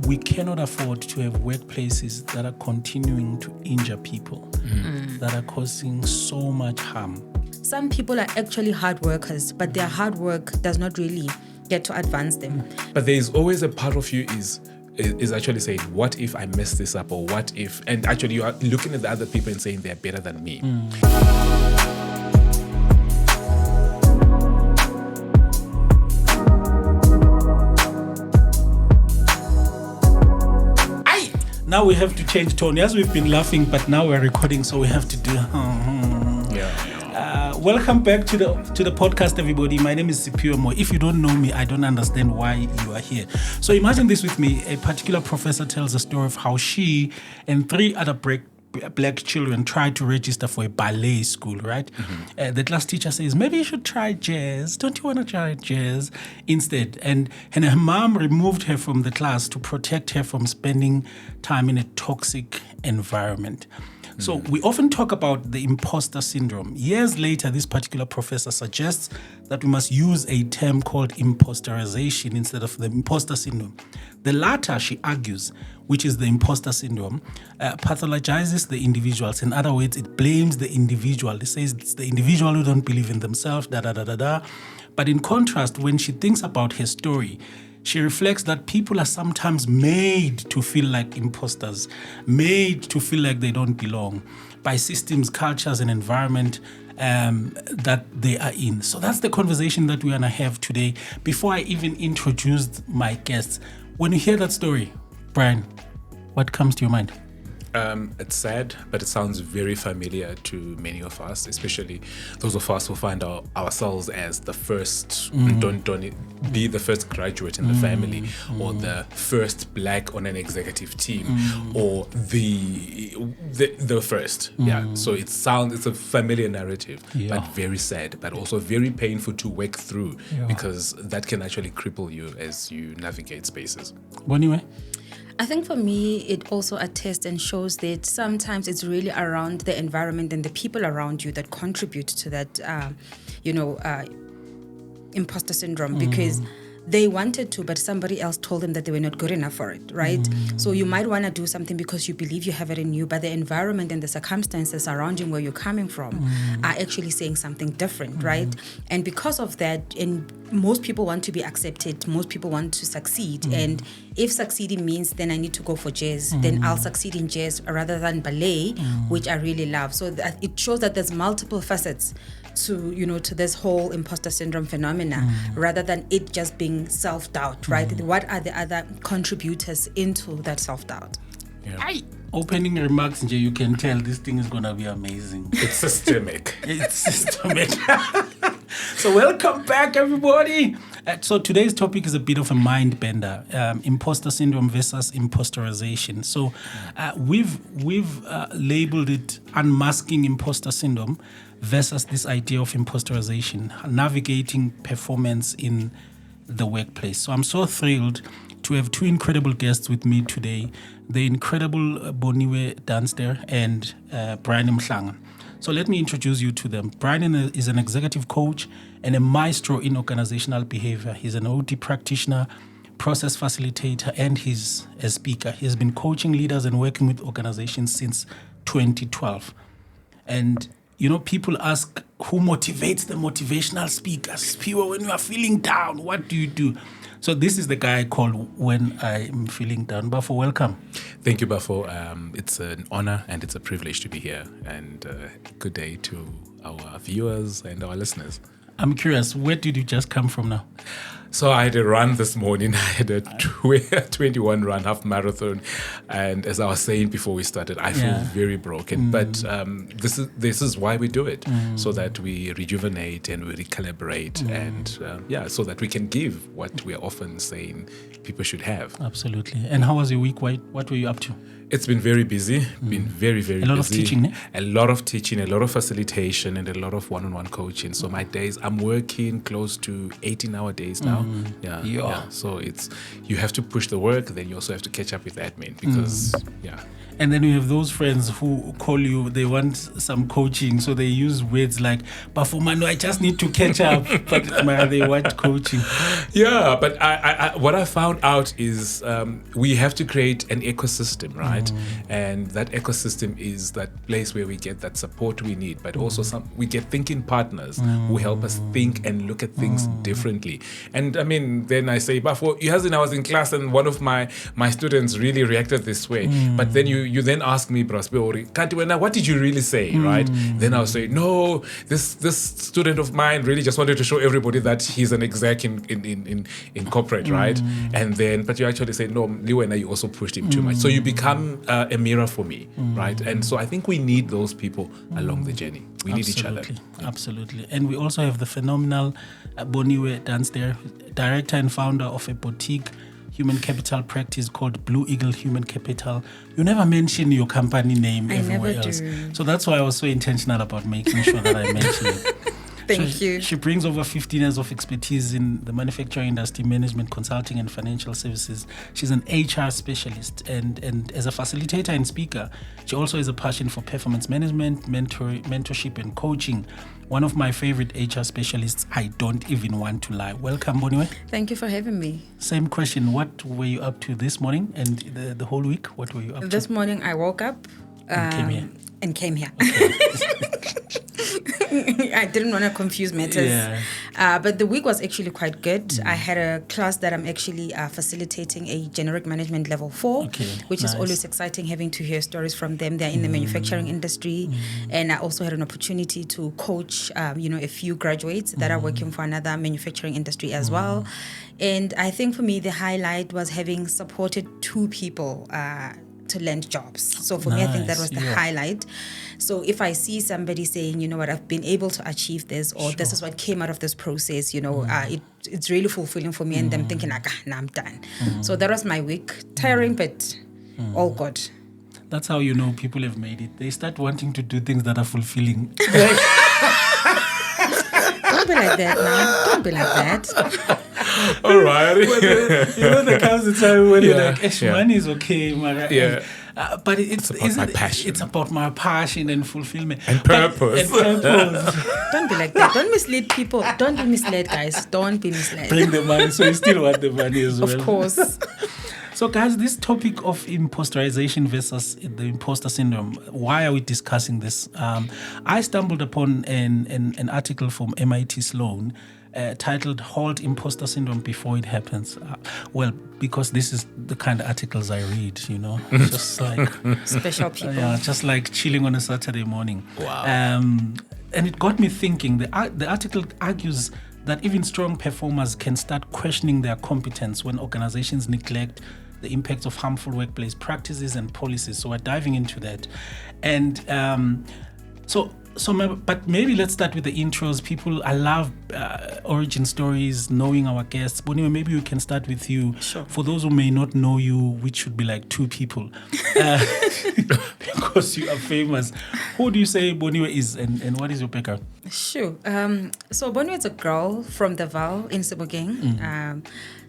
we cannot afford to have workplaces that are continuing to injure people, that are causing so much harm. Some people are actually hard workers, but their hard work does not really get to advance them. But there is always a part of you is actually saying, what if I mess this up, or what if, and actually you are looking at the other people and saying they're better than me. Now we have to change tone. Yes, we've been laughing, but now we're recording, so we have to do. Welcome back to the podcast, everybody. My name is Siphiwe Moyo. If you don't know me, I don't understand why you are here. So imagine this with me. A particular professor tells a story of how she and 3 other black children tried to register for a ballet school, right? The class teacher says, maybe you should try jazz. Don't you want to try jazz instead? And her mom removed her from the class to protect her from spending time in a toxic environment. So we often talk about the imposter syndrome. Years later, this particular professor suggests that we must use a term called imposterisation instead of the imposter syndrome. The latter, she argues, which is the imposter syndrome, pathologizes the individuals. In other words, it blames the individual. It says it's the individual who don't believe in themselves, But in contrast, when she thinks about her story, she reflects that people are sometimes made to feel like imposters, made to feel like they don't belong by systems, cultures, and environment that they are in. So that's the conversation that we're going to have today. Before I even introduce my guests, when you hear that story, Brian, what comes to your mind? It's sad, but it sounds very familiar to many of us, especially those of us who find ourselves as the first, don't be the first graduate in the family, or the first black on an executive team, or the first. So it's a familiar narrative, but very sad, but also very painful to work through, because that can actually cripple you as you navigate spaces. Boniwe? I think for me, it also attests and shows that sometimes it's really around the environment and the people around you that contribute to that, imposter syndrome, because they wanted to, but somebody else told them that they were not good enough for it, right? So you might want to do something because you believe you have it in you, but the environment and the circumstances surrounding where you're coming from are actually saying something different, right? And because of that, and most people want to be accepted, most people want to succeed, and if succeeding means then I need to go for jazz, then I'll succeed in jazz rather than ballet, which I really love. So that it shows that there's multiple facets to this whole imposter syndrome phenomena, rather than it just being self-doubt, right? What are the other contributors into that self-doubt? Opening remarks, you can tell this thing is going to be amazing. It's systemic. So welcome back, everybody. So today's topic is a bit of a mind bender: imposter syndrome versus imposterisation. So we've labeled it unmasking imposter syndrome versus this idea of imposterisation, navigating performance in the workplace. So I'm so thrilled to have 2 incredible guests with me today, the incredible Boniwe Dunster and Brian Mhlanga. So let me introduce you to them. Brian is an executive coach and a maestro in organizational behavior. He's an OT practitioner, process facilitator, and he's a speaker. He has been coaching leaders and working with organizations since 2012. And people ask, who motivates the motivational speakers? People, when you are feeling down, what do you do? So this is the guy I call when I'm feeling down. Bafo, welcome. Thank you, Bafo. It's an honor and it's a privilege to be here. And good day to our viewers and our listeners. I'm curious, where did you just come from now? So I had a run this morning. I had a 21 run half marathon, and as I was saying before we started, I feel very broken. But this is why we do it, so that we rejuvenate and we recalibrate, and so that we can give what we are often saying people should have. Absolutely. And how was your week? What were you up to? It's been very busy, been very, very busy. A lot of teaching, A lot of teaching, a lot of facilitation, and a lot of one-on-one coaching. So my days I'm working close to 18-hour days now. Yeah. So you have to push the work, then you also have to catch up with admin because And then you have those friends who call you, they want some coaching. So they use words like, but for Manu, I just need to catch up. But they want coaching. Yeah, but I what I found out is we have to create an ecosystem, right? And that ecosystem is that place where we get that support we need, but also we get thinking partners who help us think and look at things differently. And I mean, then I say, but for I was in class and one of my students really reacted this way. But then you then ask me, Kanti, what did you really say, right? Then I'll say, no, this student of mine really just wanted to show everybody that he's an exec in corporate, right? And then, but you actually say, no, Liwena, you also pushed him too much. So you become a mirror for me, right? And so I think we need those people along the journey. We need each other. Absolutely. And we also have the phenomenal Boniwe Dunster, director and founder of a boutique human capital practice called Blue Eagle Human Capital. You never mention your company name everywhere else. So that's why I was so intentional about making sure that I mention it. Thank you. She brings over 15 years of expertise in the manufacturing industry, management, consulting, and financial services. She's an HR specialist, and as a facilitator and speaker, she also has a passion for performance management, mentorship, and coaching. One of my favorite HR specialists, I don't even want to lie. Welcome, Boniwe. Thank you for having me. Same question. What were you up to this morning and the whole week? What were you up to? This morning I woke up and came here. Okay. I didn't want to confuse matters. But the week was actually quite good. I had a class that I'm actually facilitating, a generic management level 4, which is always exciting having to hear stories from them. They're in the manufacturing industry. And I also had an opportunity to coach, a few graduates that are working for another manufacturing industry as well. And I think for me, the highlight was having supported 2 people to land jobs. So for me, I think that was the highlight. So if I see somebody saying, you know what, I've been able to achieve this, or this is what came out of this process, it's really fulfilling for me. And them thinking, now I'm done. So that was my week. Tiring, but all good. That's how you know people have made it. They start wanting to do things that are fulfilling. Don't be like that now. Don't be like that. All right. There comes a time when you're like, money is okay, Mara. But it's about my passion. It's about my passion and fulfillment. And purpose. Don't be like that. Don't mislead people. Don't be misled, guys. Don't be misled. Bring the money, so you still want the money as well. Of course. So, guys, this topic of imposterization versus the imposter syndrome, why are we discussing this? I stumbled upon an article from MIT Sloan titled Halt Imposter Syndrome Before It Happens. Because this is the kind of articles I read, just like special people. Just like chilling on a Saturday morning. Wow. And it got me thinking. The article argues that even strong performers can start questioning their competence when organizations neglect the impacts of harmful workplace practices and policies. So we're diving into that. And but maybe let's start with the intros. I love origin stories, knowing our guests. Boniwe, maybe we can start with you. Sure. For those who may not know you, which should be like 2 people, because you are famous. Who do you say Boniwe is, and what is your background? Sure. So Boniwe is a girl from the Val in Sebokeng.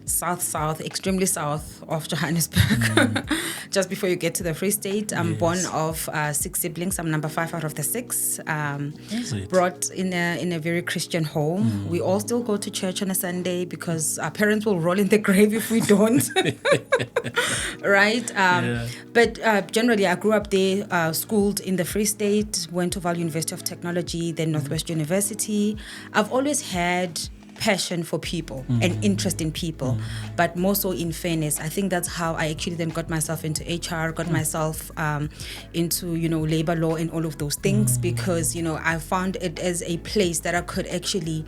South, extremely south of Johannesburg, just before you get to the Free State. I'm born of 6 siblings. I'm number 5 out of the 6. Brought in a very Christian home. We all still go to church on a Sunday because our parents will roll in the grave if we don't. Right? But generally, I grew up there, schooled in the Free State, went to Val University of Technology, then Northwest University. I've always had passion for people and interest in people, but more so in fairness. I think that's how I actually then got myself into HR, got myself into labor law and all of those things, because I found it as a place that I could actually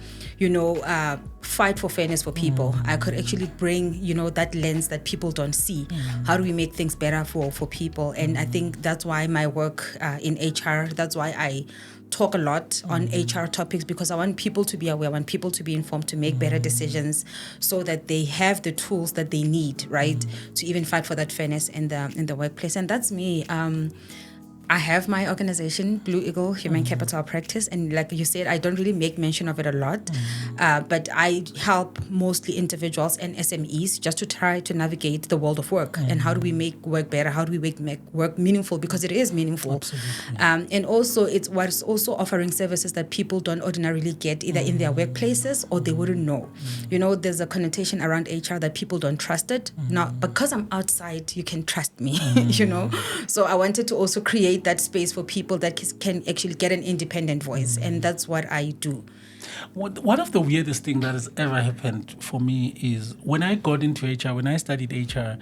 fight for fairness for people. I could actually bring that lens that people don't see. How do we make things better for people? And I think that's why my work in HR, that's why I talk a lot on HR topics, because I want people to be aware, I want people to be informed, to make better decisions, so that they have the tools that they need, right, to even fight for that fairness in the workplace. And that's me. I have my organization, Blue Eagle Human Capital Practice, and like you said, I don't really make mention of it a lot, but I help mostly individuals and SMEs just to try to navigate the world of work and how do we make work better, how do we make work meaningful, because it is meaningful. Absolutely. And also it's what's also offering services that people don't ordinarily get either in their workplaces or they wouldn't know. You know, there's a connotation around HR that people don't trust it. Now, because I'm outside, you can trust me, you know. So I wanted to also create that space for people that can actually get an independent voice, and that's what I do. One of the weirdest things that has ever happened for me is when I got into HR, when I studied HR,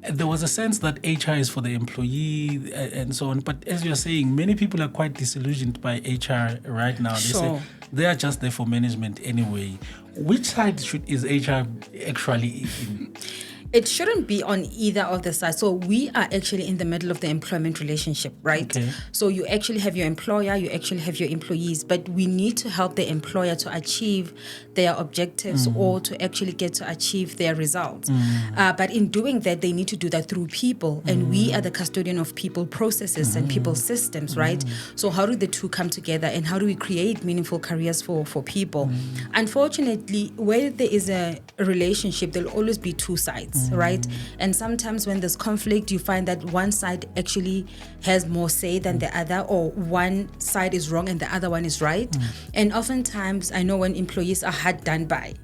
there was a sense that HR is for the employee and so on. But as you're saying, many people are quite disillusioned by HR right now. They say they are just there for management anyway. Which side is HR actually in? It shouldn't be on either of the sides. So we are actually in the middle of the employment relationship, right? Okay. So you actually have your employer, you actually have your employees, but we need to help the employer to achieve their objectives or to actually get to achieve their results. But in doing that, they need to do that through people. And we are the custodian of people processes and people systems, right? So how do the two come together and how do we create meaningful careers for people? Unfortunately, where there is a relationship, there'll always be two sides. Right? And sometimes when there's conflict, you find that one side actually has more say than the other, or one side is wrong and the other one is right. And oftentimes, I know when employees are hard done by,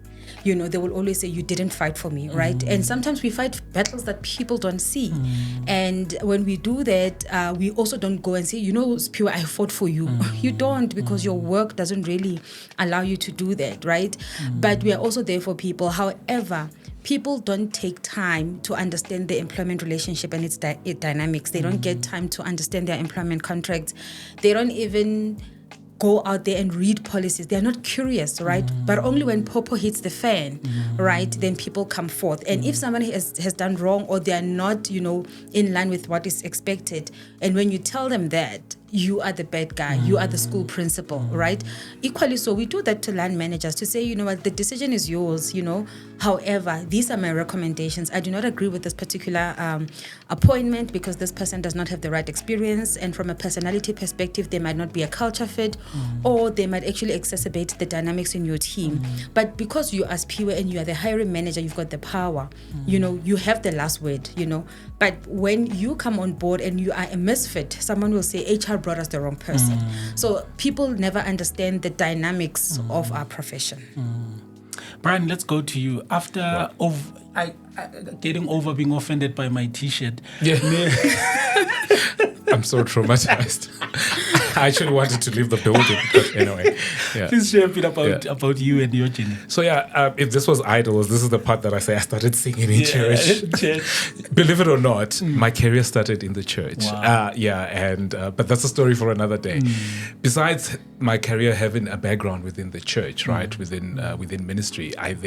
you know, they will always say, you didn't fight for me, right? And sometimes we fight battles that people don't see. And when we do that, we also don't go and say, you know, Siphiwe, I fought for you. You don't, because your work doesn't really allow you to do that, right? But we are also there for people. However, people don't take time to understand the employment relationship and its dynamics. They don't get time to understand their employment contracts. They don't even go out there and read policies. They're not curious, right? But only when popo hits the fan, right, then people come forth. And if somebody has done wrong or they're not, you know, in line with what is expected, and when you tell them that, you are the bad guy, you are the school principal, right? Equally so, we do that to line managers to say, you know what, the decision is yours, you know. However, these are my recommendations. I do not agree with this particular appointment because this person does not have the right experience, and from a personality perspective, there might not be a culture fit, or they might actually exacerbate the dynamics in your team. But because you are Siphiwe and you are the hiring manager, you've got the power, you know, you have the last word, you know. But when you come on board and you are a misfit, someone will say, HR brought us the wrong person. So people never understand the dynamics of our profession. Brian, let's go to you. After getting over being offended by my T-shirt. Yeah. I'm so traumatized. I actually wanted to leave the building, but anyway. Yeah. Please share a bit about you and your journey. So if this was Idols, this is the part that I say I started singing in church. Believe it or not, my career started in the church. Wow. But that's a story for another day. Besides my career having a background within the church, right, within ministry, I've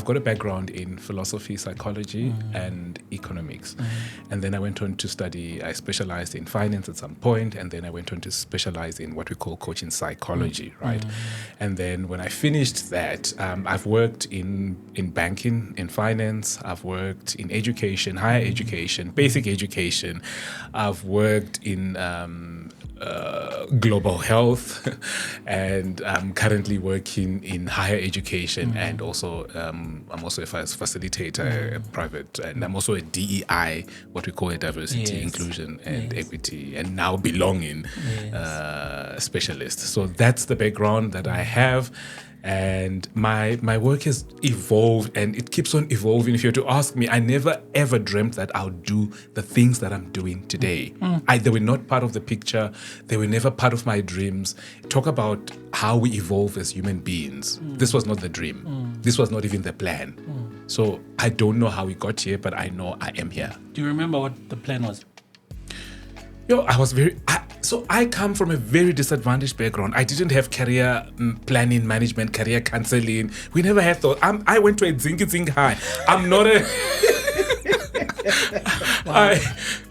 got a background in philosophy, psychology, and economics. And then I went on to study. I specialized in finance at some point, and then I went on to specialize in what we call coaching psychology, right? And then when I finished that, I've worked in banking, in finance. I've worked in education, higher education, basic education. I've worked in global health, and I'm currently working in higher education, and also I'm also a facilitator, private, and I'm also a DEI, what we call a diversity, inclusion, and equity, and now belonging specialist. So that's the background that I have. And my work has evolved, and it keeps on evolving. If you were to ask me, I never ever dreamt that I would do the things that I'm doing today. They were not part of the picture. They were never part of my dreams. Talk about how we evolve as human beings. This was not the dream. This was not even the plan. So I don't know how we got here, but I know I am here. Do you remember what the plan was? I come from a very disadvantaged background. I didn't have career planning, management, career counseling. We never had thought. I went to a Zing High. I'm not a...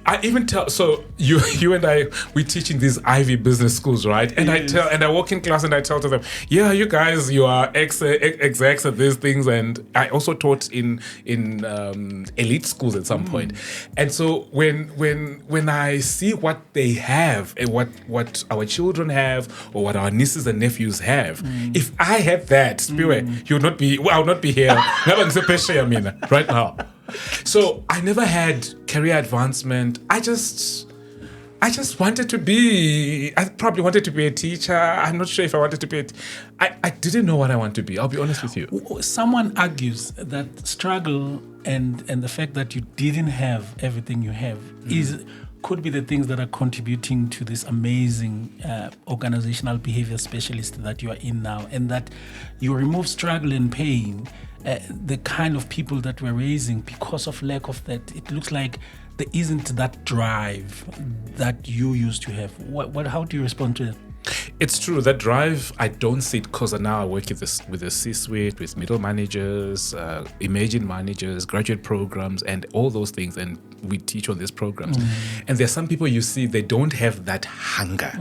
I even tell, so you and I, we teach in these Ivy business schools, right? And I walk in class and I tell to them, yeah, you guys, you are execs at these things. And I also taught in elite schools at some point. And so when I see what they have and what our children have or what our nieces and nephews have, if I had that, Siphiwe, you would not be, I would not be here. Right now. So I never had career advancement. I just wanted to be, I probably wanted to be a teacher. I'm not sure if I wanted to be I didn't know what I want to be. I'll be honest with you. Someone argues that struggle and the fact that you didn't have everything you have could be the things that are contributing to this amazing organizational behavior specialist that you are in now, and that you remove struggle and pain, the kind of people that we're raising, because of lack of that, it looks like there isn't that drive that you used to have. How do you respond to it? It's true, that drive, I don't see it because now I work with the C-suite, with middle managers, emerging managers, graduate programs, and all those things, and we teach on these programs. And there are some people you see, they don't have that hunger.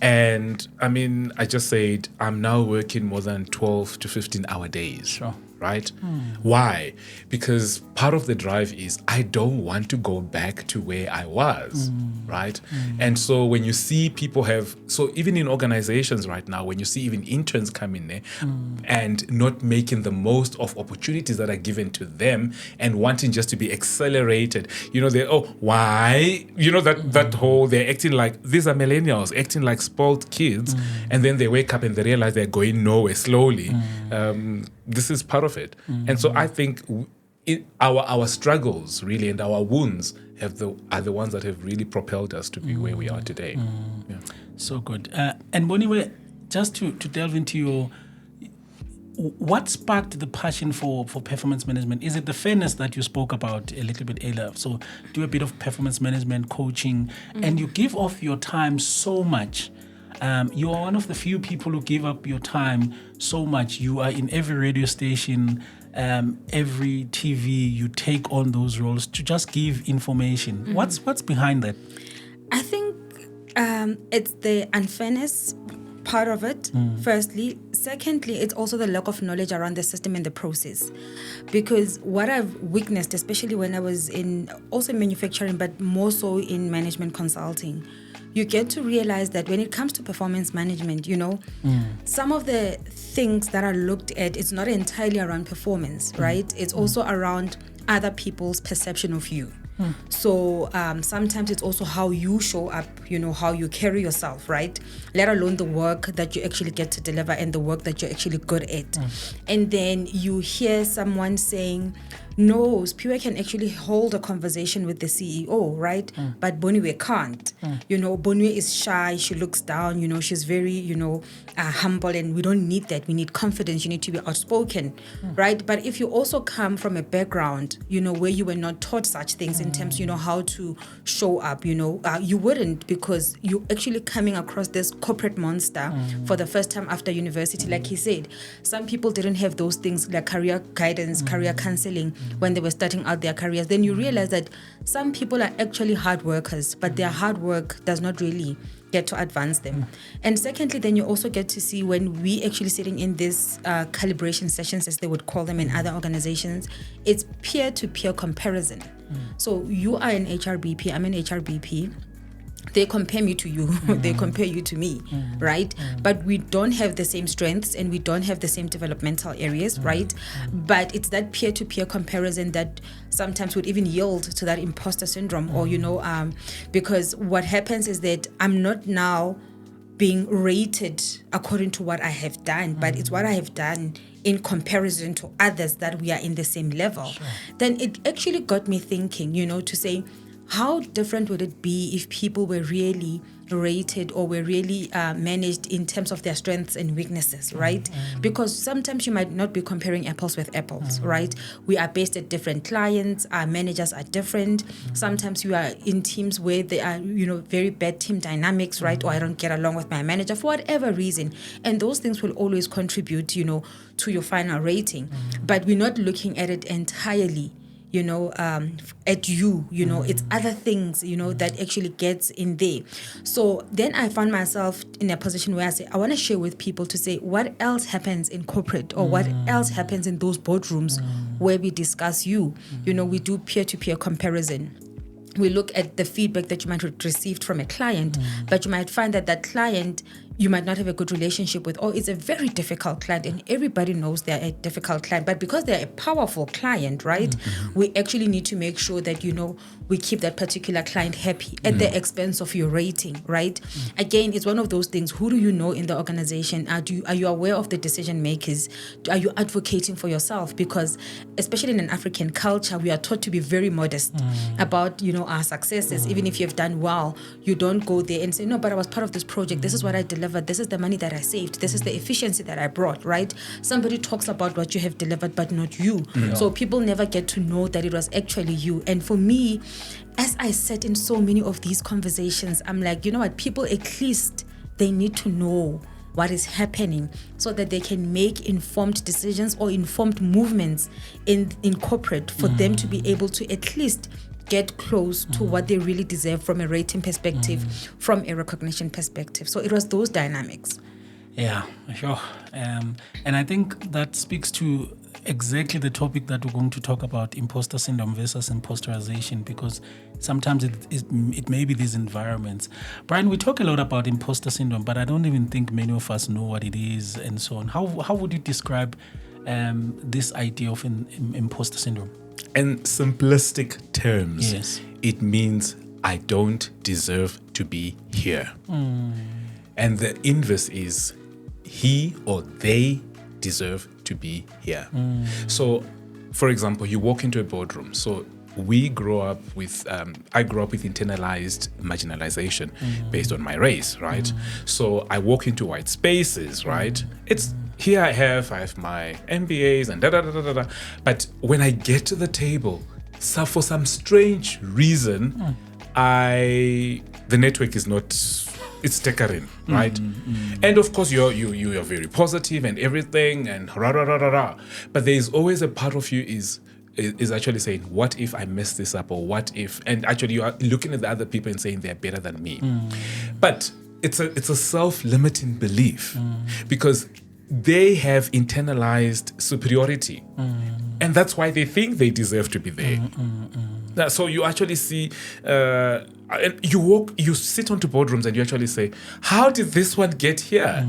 And I mean, I just said, I'm now working more than 12 to 15 hour days. Sure. Right? Why? Because part of the drive is I don't want to go back to where I was, right? And so when you see people so even in organizations right now, when you see even interns come in there and not making the most of opportunities that are given to them and wanting just to be accelerated, why? That whole, they're acting like, these are millennials, acting like spoiled kids, and then they wake up and they realize they're going nowhere slowly. This is part of it. And so I think our struggles really and our wounds are the ones that have really propelled us to be where we are today. Yeah. So good. And Boniwe, just to delve into what sparked the passion for performance management? Is it the fairness that you spoke about a little bit earlier? So do a bit of performance management coaching, and you give off your time so much. You are one of the few people who give up your time so much. You are in every radio station, every TV. You take on those roles to just give information. What's behind that? I think it's the unfairness part of it, firstly. Secondly, it's also the lack of knowledge around the system and the process. Because what I've witnessed, especially when I was in also manufacturing, but more so in management consulting, you get to realize that when it comes to performance management, some of the things that are looked at, it's not entirely around performance, right? It's also around other people's perception of you. So sometimes it's also how you show up, how you carry yourself, right? Let alone the work that you actually get to deliver and the work that you're actually good at. And then you hear someone saying, no, Siphiwe can actually hold a conversation with the CEO, right? But Boniwe can't. Boniwe is shy, she looks down, she's very, humble, and we don't need that. We need confidence, you need to be outspoken, right? But if you also come from a background, where you were not taught such things in terms, how to show up, you wouldn't, because you're actually coming across this corporate monster for the first time after university. Like he said, some people didn't have those things like career guidance, career counseling, when they were starting out their careers. Then you realize that some people are actually hard workers, but their hard work does not really get to advance them. And secondly, then you also get to see when we actually sitting in these calibration sessions, as they would call them in other organizations, it's peer-to-peer comparison. So you are an HRBP, I'm an HRBP. They compare me to you, they compare you to me, right? But we don't have the same strengths and we don't have the same developmental areas, right? But it's that peer-to-peer comparison that sometimes would even yield to that imposter syndrome, or, because what happens is that I'm not now being rated according to what I have done, but it's what I have done in comparison to others that we are in the same level. Sure. Then it actually got me thinking, to say, how different would it be if people were really rated or were really managed in terms of their strengths and weaknesses, right? Because sometimes you might not be comparing apples with apples, right? We are based at different clients, our managers are different. Sometimes you are in teams where there are, very bad team dynamics, right? Or I don't get along with my manager for whatever reason. And those things will always contribute, to your final rating. But we're not looking at it entirely at you, it's other things, that actually gets in there. So then I found myself in a position where I say, I want to share with people to say what else happens in corporate or what else happens in those boardrooms where we discuss you. We do peer-to-peer comparison. We look at the feedback that you might have received from a client, but you might find that client you might not have a good relationship with, or it's a very difficult client, and everybody knows they're a difficult client. But because they're a powerful client, right, we actually need to make sure that, we keep that particular client happy at the expense of your rating, right? Again, it's one of those things. Who do you know in the organization? Are you aware of the decision makers? Are you advocating for yourself? Because especially in an African culture, we are taught to be very modest about, our successes. Even if you've done well, you don't go there and say, no, but I was part of this project. This is what I delivered. This is the money that I saved. This is the efficiency that I brought, right? Somebody talks about what you have delivered, but not you. So people never get to know that it was actually you. And for me, as I sat in so many of these conversations, I'm like, you know what, people at least they need to know what is happening so that they can make informed decisions or informed movements in corporate for them to be able to at least get close to what they really deserve from a rating perspective, from a recognition perspective. So it was those dynamics. Yeah, sure. And I think that speaks to exactly the topic that we're going to talk about, imposter syndrome versus imposterization, because sometimes it may be these environments. Brian, we talk a lot about imposter syndrome, but I don't even think many of us know what it is and so on. How would you describe this idea of imposter syndrome? In simplistic terms, Yes. it means I don't deserve to be here. And the inverse is he or they deserve to be here. So, for example, you walk into a boardroom. So we grow up with, I grew up with internalized marginalization based on my race, right? So I walk into white spaces, right? It's here I have my MBAs and da-da-da-da-da. But when I get to the table, so for some strange reason, the network is not, it's tickering, right? And of course, you're very positive and everything and rah. But there's always a part of you is actually saying, what if I mess this up, or what if, and actually you are looking at the other people and saying they're better than me. But it's a self-limiting belief because they have internalized superiority. And that's why they think they deserve to be there. So you actually see, you sit onto boardrooms and you actually say, how did this one get here?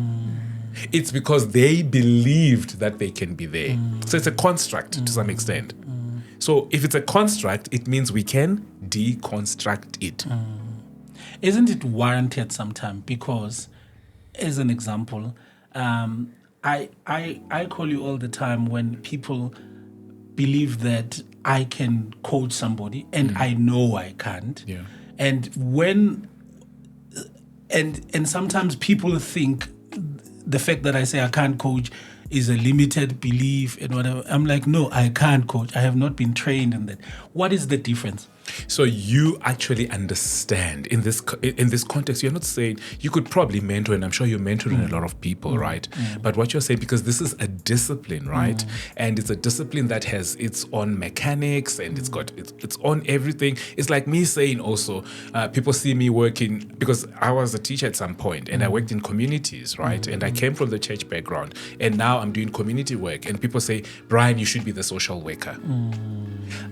It's because they believed that they can be there. So it's a construct to some extent. So if it's a construct, it means we can deconstruct it. Isn't it warranted sometimes? Because, as an example, I call you all the time when people believe that I can coach somebody and I know I can't. Yeah. And when and sometimes people think the fact that I say I can't coach is a limited belief and whatever. I'm like, no, I can't coach. I have not been trained in that. What is the difference? So you actually understand in this context. You're not saying you could probably mentor, and I'm sure you're mentoring a lot of people, right? But what you're saying, because this is a discipline, right? And it's a discipline that has its own mechanics and it's got its own everything. It's like me saying also, people see me working because I was a teacher at some point and I worked in communities, right? And I came from the church background, and now I'm doing community work. And people say, Brian, you should be the social worker.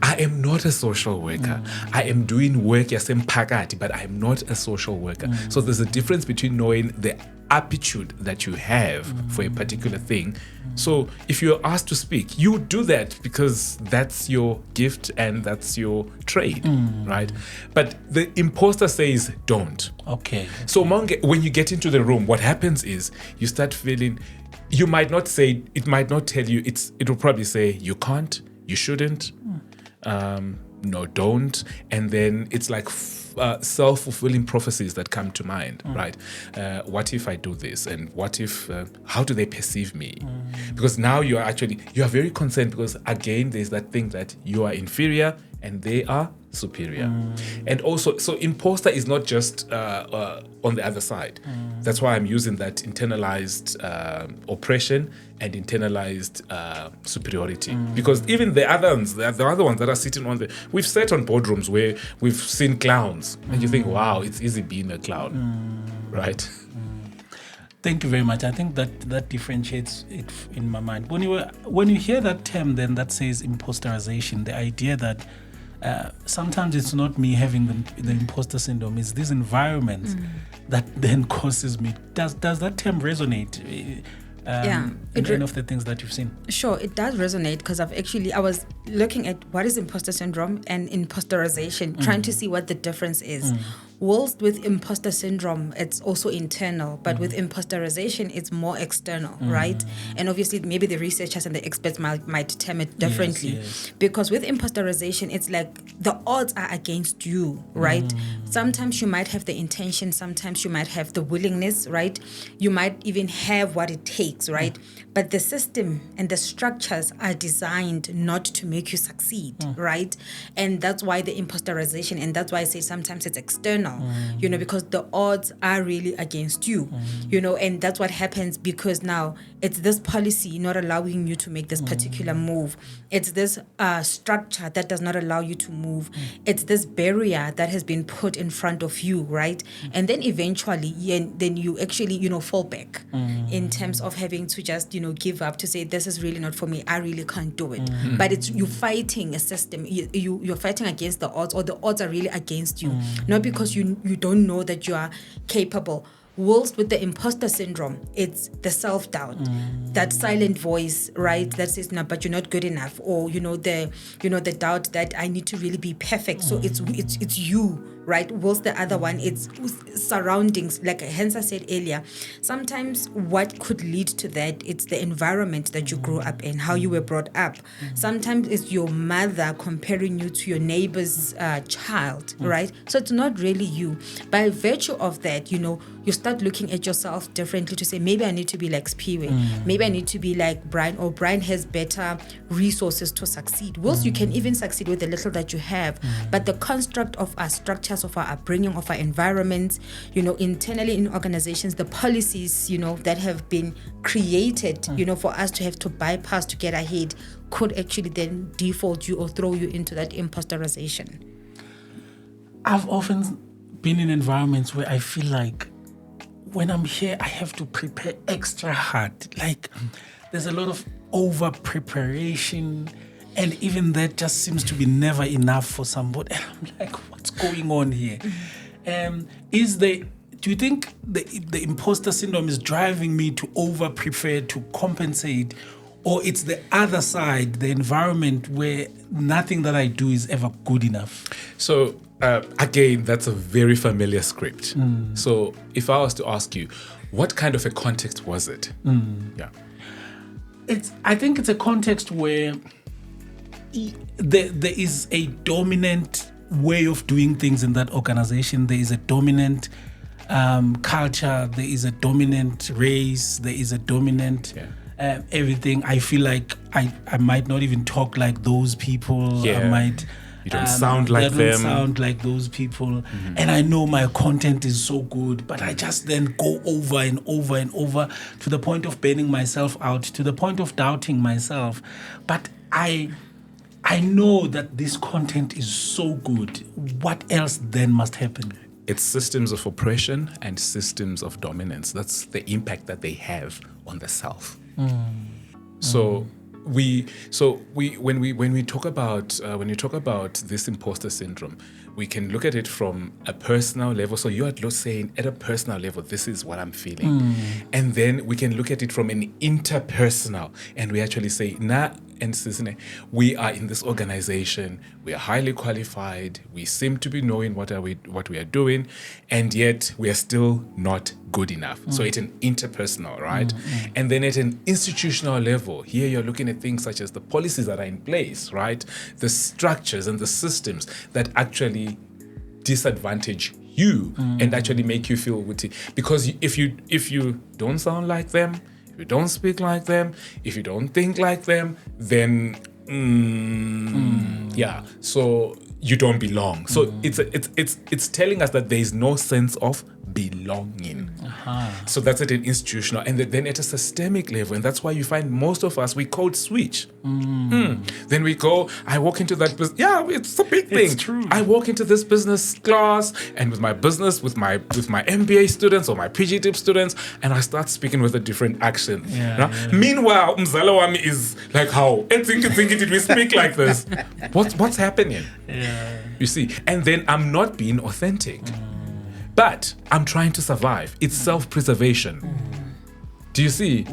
I am not a social worker. I am doing work, pakati, but I am not a social worker. So there's a difference between knowing the aptitude that you have for a particular thing. So if you're asked to speak, you do that because that's your gift and that's your trade, right? But the imposter says don't. Okay. So when you get into the room, what happens is you start feeling, you might not say, it might not tell you, it will probably say you can't, you shouldn't, no, don't. And then it's like self-fulfilling prophecies that come to mind, right? What if I do this? And what if, how do they perceive me? Because now you are very concerned because again, there's that thing that you are inferior and they are superior. And also, so imposter is not just on the other side. That's why I'm using that internalized oppression and internalized superiority. Because even the other ones that are sitting on we've sat on boardrooms where we've seen clowns and you think, wow, it's easy being a clown, right? Thank you very much. I think that differentiates it in my mind. When you hear that term then that says imposterization, the idea that sometimes it's not me having the imposter syndrome, it's this environment that then causes me. Does that term resonate? In any of the things that you've seen? Sure, it does resonate because I was looking at what is imposter syndrome and imposterization, trying to see what the difference is. Whilst with imposter syndrome, it's also internal, but with imposterization, it's more external, right? And obviously, maybe the researchers and the experts might term it differently. Yes. Because with imposterization, it's like the odds are against you, right? Sometimes you might have the intention, sometimes you might have the willingness, right? You might even have what it takes, right? But the system and the structures are designed not to make you succeed, right? And that's why the imposterization, and that's why I say sometimes it's external, because the odds are really against you, and that's what happens because now it's this policy not allowing you to make this particular move. It's this structure that does not allow you to move. It's this barrier that has been put in front of you, right? And then eventually, then you actually, fall back in terms of having to just, give up to say, this is really not for me. I really can't do it. But it's you fighting a system. You're fighting against the odds, or the odds are really against you. Not because you don't know that you are capable. Whilst with the imposter syndrome, it's the self-doubt, that silent voice, right, that says, no, but you're not good enough, or the doubt that I need to really be perfect. So it's you, right? Whilst the other one, it's surroundings, like Hensa said earlier. Sometimes what could lead to that, it's the environment that you grew up in, how you were brought up. Sometimes it's your mother comparing you to your neighbor's child, right? So it's not really you. By virtue of that, you start looking at yourself differently to say, maybe I need to be like Siphiwe, maybe I need to be like Brian, or Brian has better resources to succeed. Whilst you can even succeed with the little that you have, but the construct of our structures, of our upbringing, of our environments, internally in organizations, the policies, that have been created, for us to have to bypass to get ahead, could actually then default you or throw you into that imposterization. I've often been in environments where I feel like when I'm here, I have to prepare extra hard. Like there's a lot of over preparation, and even that just seems to be never enough for somebody. And I'm like, what's going on here? Do you think the imposter syndrome is driving me to over prepare, to compensate, or it's the other side, the environment where nothing that I do is ever good enough? So again, that's a very familiar script. So if I was to ask you, what kind of a context was it? Yeah, I think it's a context where there is a dominant way of doing things in that organization. There is a dominant culture. There is a dominant race. There is a dominant everything. I feel like I might not even talk like those people. Yeah. I might. You don't sound like them. I don't sound like those people. And I know my content is so good, but I just then go over and over and over to the point of burning myself out, to the point of doubting myself. But I know that this content is so good. What else then must happen? It's systems of oppression and systems of dominance. That's the impact that they have on the self. So when we talk about this imposter syndrome, we can look at it from a personal level. So you are saying at a personal level, this is what I'm feeling, and then we can look at it from an interpersonal, and we actually say, we are in this organization, we are highly qualified, we seem to be knowing what we are doing, and yet we are still not good enough. So it's an interpersonal, right? And then at an institutional level, here you're looking at things such as the policies that are in place, right? The structures and the systems that actually disadvantage you and actually make you feel witty. Because if you don't sound like them, if you don't speak like them, if you don't think like them, then so you don't belong. So it's telling us that there is no sense of belonging. So that's at an institutional, and then at a systemic level, and that's why you find most of us, we code switch. Then we go, I walk into that business. Yeah, it's a big thing. It's true. I walk into this business class, and with my business, with my MBA students or my PG tip students, and I start speaking with a different accent. Meanwhile, Mzala Wami is like, how? Did we speak like this? What's happening? You see, and then I'm not being authentic. But I'm trying to survive. It's self-preservation. Do you see?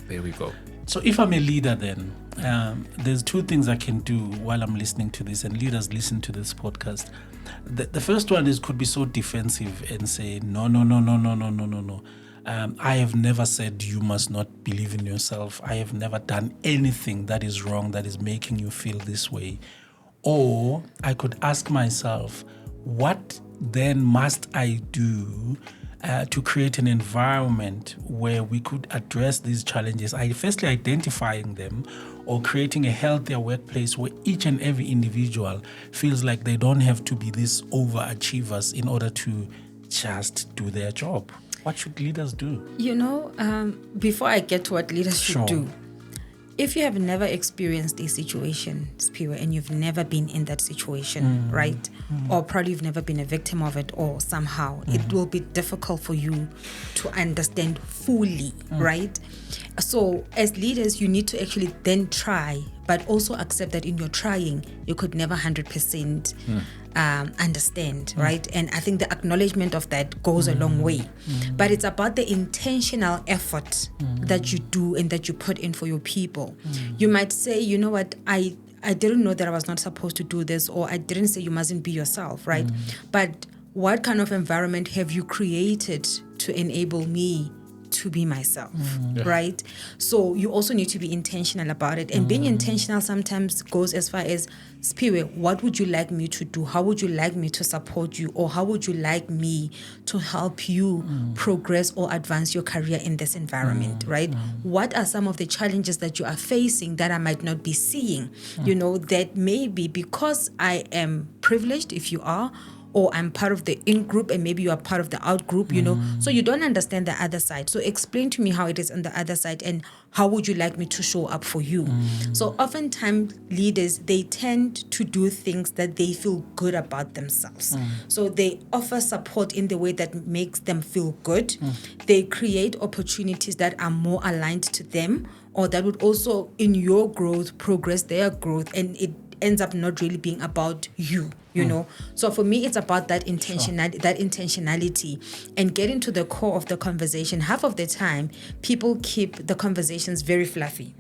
There we go. So if I'm a leader then, there's two things I can do while I'm listening to this, and leaders listen to this podcast. The first one is could be so defensive and say, no. I have never said you must not believe in yourself. I have never done anything that is wrong, that is making you feel this way. Or I could ask myself, what then must I do to create an environment where we could address these challenges? Firstly, identifying them, or creating a healthier workplace where each and every individual feels like they don't have to be these overachievers in order to just do their job. What should leaders do? Before I get to what leaders should do, if you have never experienced a situation, Siphiwe, and you've never been in that situation, right? Or probably you've never been a victim of it, or somehow it will be difficult for you to understand fully, right? So as leaders, you need to actually then try, but also accept that in your trying, you could never 100% understand, right? And I think the acknowledgement of that goes a long way. But it's about the intentional effort that you do and that you put in for your people. You might say, you know what, I didn't know that I was not supposed to do this, or I didn't say you mustn't be yourself, right? But what kind of environment have you created to enable me to be myself, right? So you also need to be intentional about it. And being intentional sometimes goes as far as, Siphiwe, what would you like me to do? How would you like me to support you? Or how would you like me to help you progress or advance your career in this environment, right? What are some of the challenges that you are facing that I might not be seeing? That maybe because I am privileged, if you are, or I'm part of the in group and maybe you are part of the out group, so you don't understand the other side. So explain to me how it is on the other side, and how would you like me to show up for you? So oftentimes leaders, they tend to do things that they feel good about themselves. So they offer support in the way that makes them feel good. They create opportunities that are more aligned to them, or that would also, in your growth, progress their growth, and it ends up not really being about you. So for me, it's about that intentionality and getting to the core of the conversation. Half of the time, people keep the conversations very fluffy.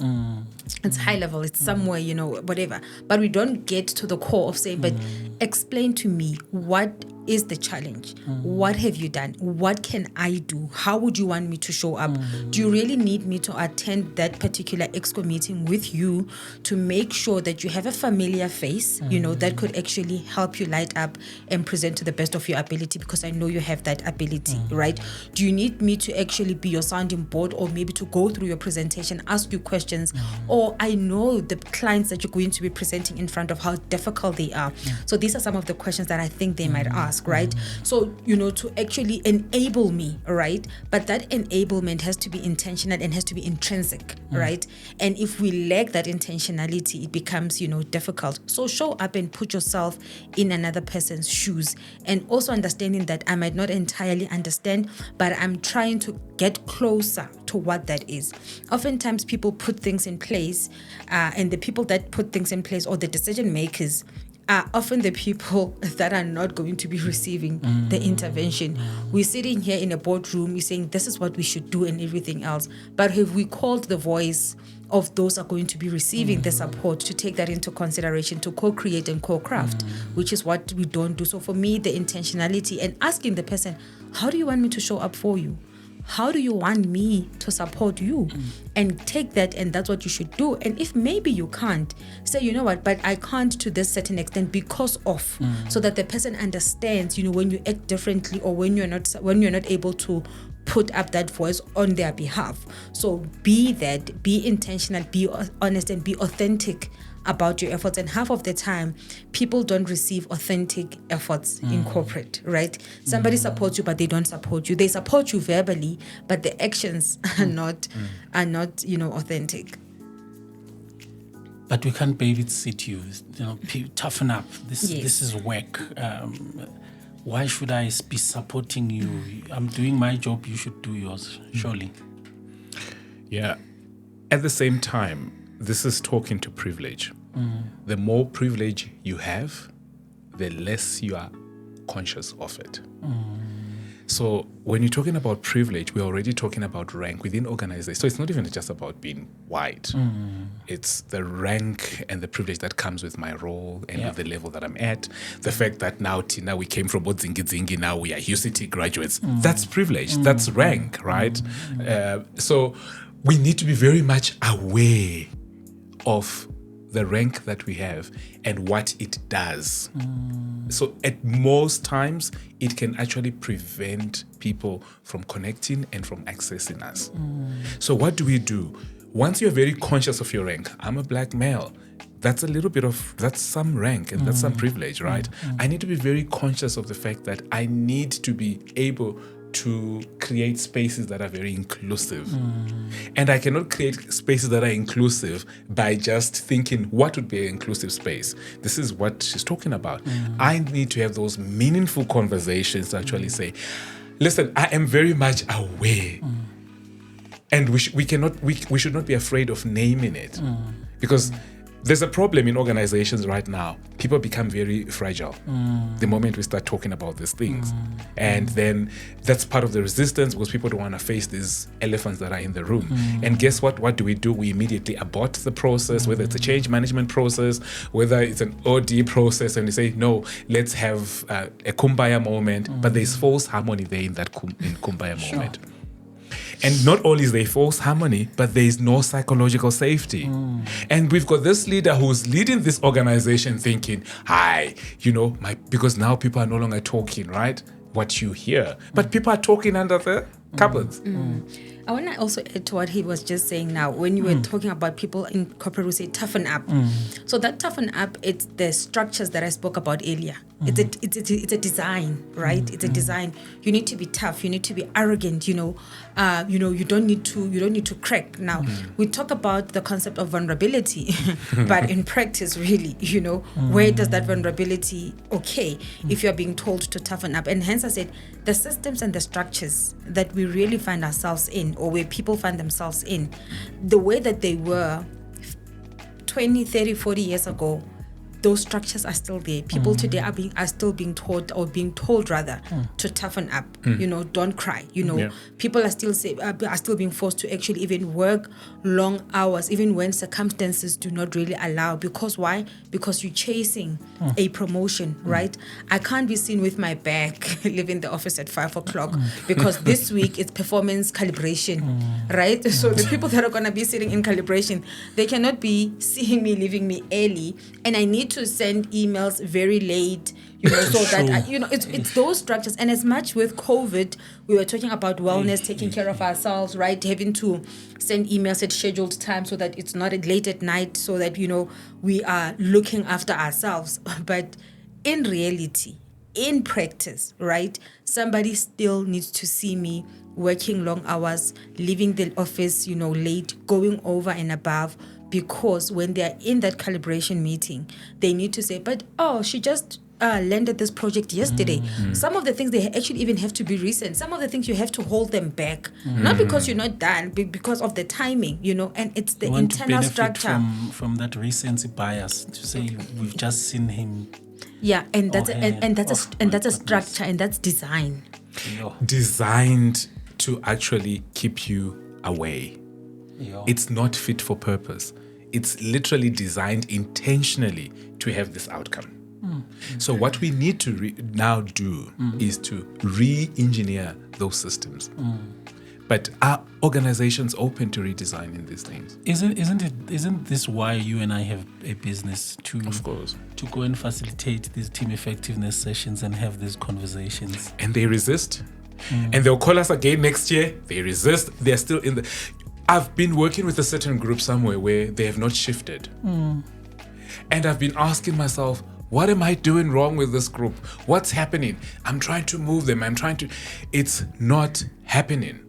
It's high level, it's somewhere, whatever. But we don't get to the core of saying, but explain to me, what is the challenge? What have you done? What can I do? How would you want me to show up? Do you really need me to attend that particular EXCO meeting with you to make sure that you have a familiar face, that could actually help you light up and present to the best of your ability, because I know you have that ability, right? Do you need me to actually be your sounding board, or maybe to go through your presentation, ask you questions? Or I know the clients that you're going to be presenting in front of, how difficult they are. So these are some of the questions that I think they might ask, right? So, to actually enable me, right? But that enablement has to be intentional and has to be intrinsic, right? And if we lack that intentionality, it becomes, difficult. So show up and put yourself in another person's shoes, and also understanding that I might not entirely understand, but I'm trying to get closer to what that is. Oftentimes people put things in place, and the people that put things in place, or the decision makers, are often the people that are not going to be receiving the intervention. We're sitting here in a boardroom, we're saying this is what we should do and everything else. But have we called the voice of those are going to be receiving the support to take that into consideration, to co-create and co-craft, which is what we don't do. So for me, the intentionality and asking the person, how do you want me to show up for you? How do you want me to support you? And take that, and that's what you should do. And if maybe you can't, say, you know what, but I can't to this certain extent because of, so that the person understands, when you act differently, or when you're not able to put up that voice on their behalf. So be intentional, be honest, and be authentic about your efforts. And half of the time, people don't receive authentic efforts in corporate, right? Somebody supports you, but they don't support you. They support you verbally, but the actions are not, authentic. But we can't babysit you. Toughen up. This is work. Why should I be supporting you? I'm doing my job. You should do yours. Surely. Yeah. At the same time, this is talking to privilege. The more privilege you have, the less you are conscious of it. So when you're talking about privilege, we're already talking about rank within organizations. So it's not even just about being white. It's the rank and the privilege that comes with my role and with the level that I'm at. The fact that now, Tina, we came from Zingi, now we are UCT graduates. That's privilege. That's rank, right? So we need to be very much aware of the rank that we have and what it does. So at most times, it can actually prevent people from connecting and from accessing us. So what do we do? Once you're very conscious of your rank, I'm a black male, that's some rank and that's some privilege, right? I need to be very conscious of the fact that I need to be able to create spaces that are very inclusive. And I cannot create spaces that are inclusive by just thinking what would be an inclusive space. This is what she's talking about. I need to have those meaningful conversations to actually say, listen, I am very much aware. And we should not be afraid of naming it. Because there's a problem in organizations right now. People become very fragile the moment we start talking about these things. And then that's part of the resistance, because people don't want to face these elephants that are in the room. And guess what? What do? We immediately abort the process, whether it's a change management process, whether it's an OD process, and we say, no, let's have a kumbaya moment. But there's false harmony there in that kumbaya moment. And not only is there false harmony, but there is no psychological safety. And we've got this leader who's leading this organization thinking, because now people are no longer talking, right? What you hear. But people are talking under the cupboards. I want to also add to what he was just saying now. When you were talking about people in corporate who say toughen up. So that toughen up, it's the structures that I spoke about earlier. It's a design, right? It's a design. You need to be tough. You need to be arrogant. You don't need to crack. Now we talk about the concept of vulnerability, but in practice, really, where does that vulnerability? Okay, if you're being told to toughen up, and hence I said the systems and the structures that we really find ourselves in, or where people find themselves in, the way that they were 20, 30, 40 years ago, those structures are still there. People today are still being told to toughen up. Don't cry. People are still being forced to actually even work long hours, even when circumstances do not really allow. Because why? Because you're chasing a promotion, right? I can't be seen with my bag leaving the office at 5:00 because this week it's performance calibration, right? So the people that are going to be sitting in calibration, they cannot be seeing me leaving me early, and I need to send emails very late, so that it's those structures. And as much with COVID, we were talking about wellness, taking care of ourselves, right? Having to send emails at scheduled time so that it's not late at night, so that we are looking after ourselves. But in reality, in practice, right, somebody still needs to see me working long hours, leaving the office, late, going over and above. Because when they're in that calibration meeting, they need to say, but she just landed this project yesterday. Some of the things, they actually even have to be recent. Some of the things you have to hold them back. Not because you're not done, but because of the timing, and it's the internal structure. From that recency bias to say, we've just seen him. Yeah, and that's a structure, and that's design. Designed to actually keep you away. It's not fit for purpose. It's literally designed intentionally to have this outcome. So what we need to now do is to re-engineer those systems. But are organizations open to redesigning these things? Isn't this why you and I have a business to, of course, to go and facilitate these team effectiveness sessions and have these conversations? And they resist. And they'll call us again next year. They resist. They're still in the... I've been working with a certain group somewhere where they have not shifted. And I've been asking myself, what am I doing wrong with this group? What's happening? I'm trying to move them. It's not happening,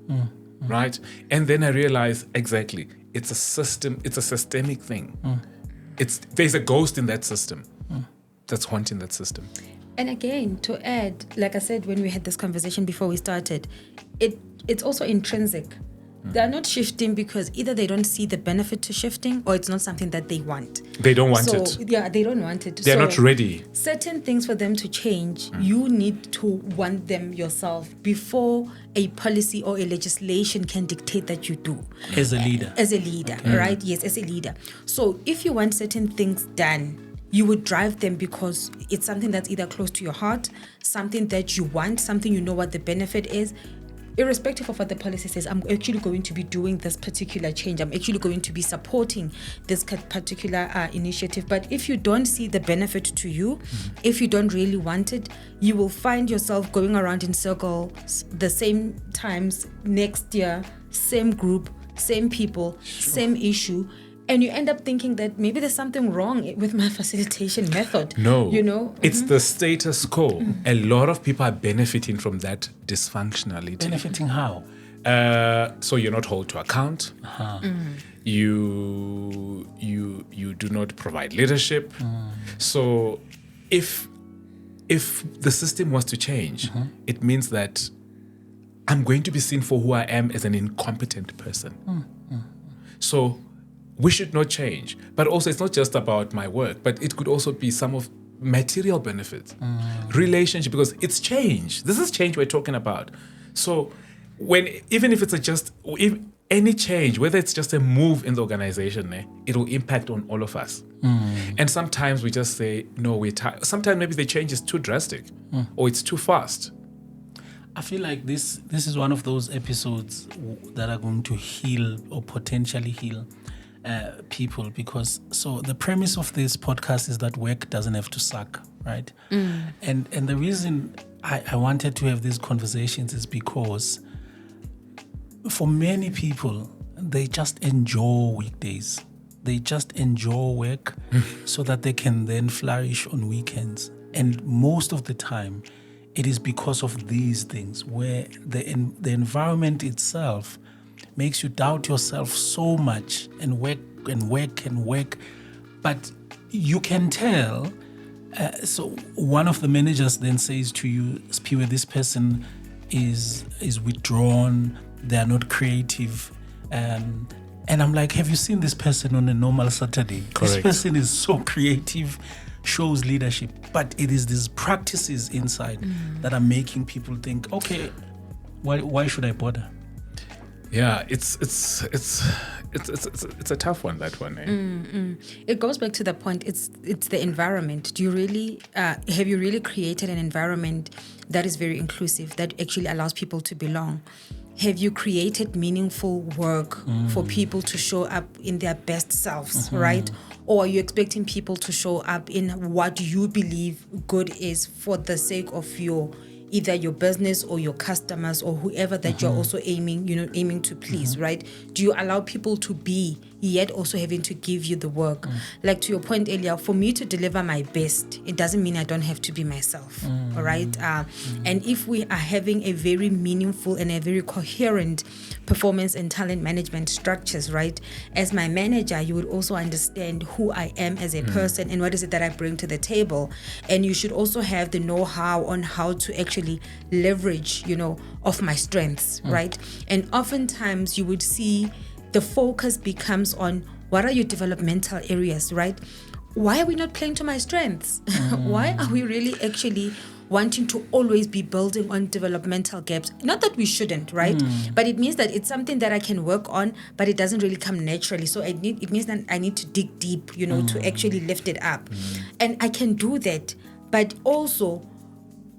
right? And then I realize, exactly, it's a system. It's a systemic thing. There's a ghost in that system that's haunting that system. And again, to add, like I said, when we had this conversation before we started, it's also intrinsic. They're not shifting because either they don't see the benefit to shifting or it's not something that they want. They don't want it. Yeah, they don't want it. They're not ready. Certain things for them to change, you need to want them yourself before a policy or a legislation can dictate that you do. As a leader. As a leader, right? Yes, as a leader. So if you want certain things done, you would drive them because it's something that's either close to your heart, something that you want, something you know what the benefit is. Irrespective of what the policy says, I'm actually going to be doing this particular change. I'm actually going to be supporting this particular initiative. But if you don't see the benefit to you, if you don't really want it, you will find yourself going around in circles the same times next year, same group, same people, same issue. And you end up thinking that maybe there's something wrong with my facilitation method. No, It's the status quo. A lot of people are benefiting from that dysfunctionality. Benefiting how? So you're not held to account. You do not provide leadership. So if the system was to change, it means that I'm going to be seen for who I am as an incompetent person. So we should not change. But also, it's not just about my work, but it could also be some of material benefits, relationship, because it's change. This is change we're talking about. So even if it's if any change, whether it's just a move in the organization, it will impact on all of us. And sometimes we just say, no, we're tired. Sometimes maybe the change is too drastic or it's too fast. I feel like this is one of those episodes that are going to heal or potentially heal people, because the premise of this podcast is that work doesn't have to suck, right? And the reason I wanted to have these conversations is because for many people, they just enjoy weekdays. They just enjoy work so that they can then flourish on weekends. And most of the time, it is because of these things where the environment itself makes you doubt yourself so much and work. But you can tell. So one of the managers then says to you, Siphiwe, this person is withdrawn. They are not creative. And I'm like, have you seen this person on a normal Saturday? Correct. This person is so creative, shows leadership. But it is these practices inside that are making people think, okay, why should I bother? Yeah, it's a tough one, that one. It goes back to the point. It's the environment. Do you really have you really created an environment that is very inclusive, that actually allows people to belong? Have you created meaningful work for people to show up in their best selves, right? Or are you expecting people to show up in what you believe good is for the sake of either your business or your customers or whoever that you're also aiming to please, right? Do you allow people to be, yet also having to give you the work? Like to your point earlier, for me to deliver my best, it doesn't mean I don't have to be myself, all right? And if we are having a very meaningful and a very coherent performance and talent management structures, right? As my manager, you would also understand who I am as a person and what is it that I bring to the table. And you should also have the know-how on how to actually leverage, of my strengths, right? And oftentimes you would see the focus becomes on what are your developmental areas, right? Why are we not playing to my strengths? Why are we really actually wanting to always be building on developmental gaps? Not that we shouldn't, right? But it means that it's something that I can work on, but it doesn't really come naturally. So it means that I need to dig deep, to actually lift it up. And I can do that, but also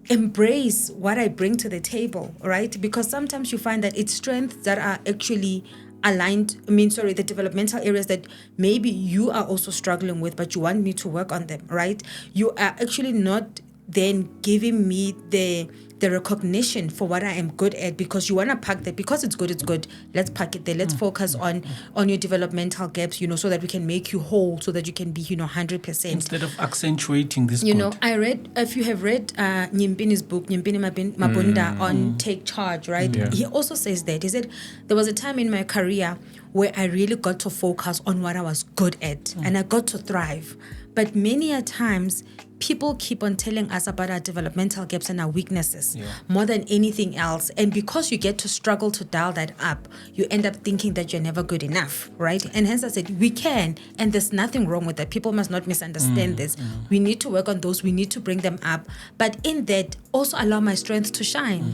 embrace what I bring to the table, right? Because sometimes you find that it's strengths that are actually aligned, the developmental areas that maybe you are also struggling with, but you want me to work on them, right? You are actually not then giving me the recognition for what I am good at, because you want to park that, because it's good, let's park it there. Let's focus on your developmental gaps, so that we can make you whole, so that you can be, 100%. Instead of accentuating this I read, if you have read Nyimpini's book, Nyimpini Mabunda, on Take Charge, right? Yeah. He also says that. He said, there was a time in my career where I really got to focus on what I was good at, and I got to thrive. But many a times, people keep on telling us about our developmental gaps and our weaknesses more than anything else. And because you get to struggle to dial that up, you end up thinking that you're never good enough, right? And hence I said, we can, and there's nothing wrong with that. People must not misunderstand this. We need to work on those. We need to bring them up. But in that, also allow my strength to shine.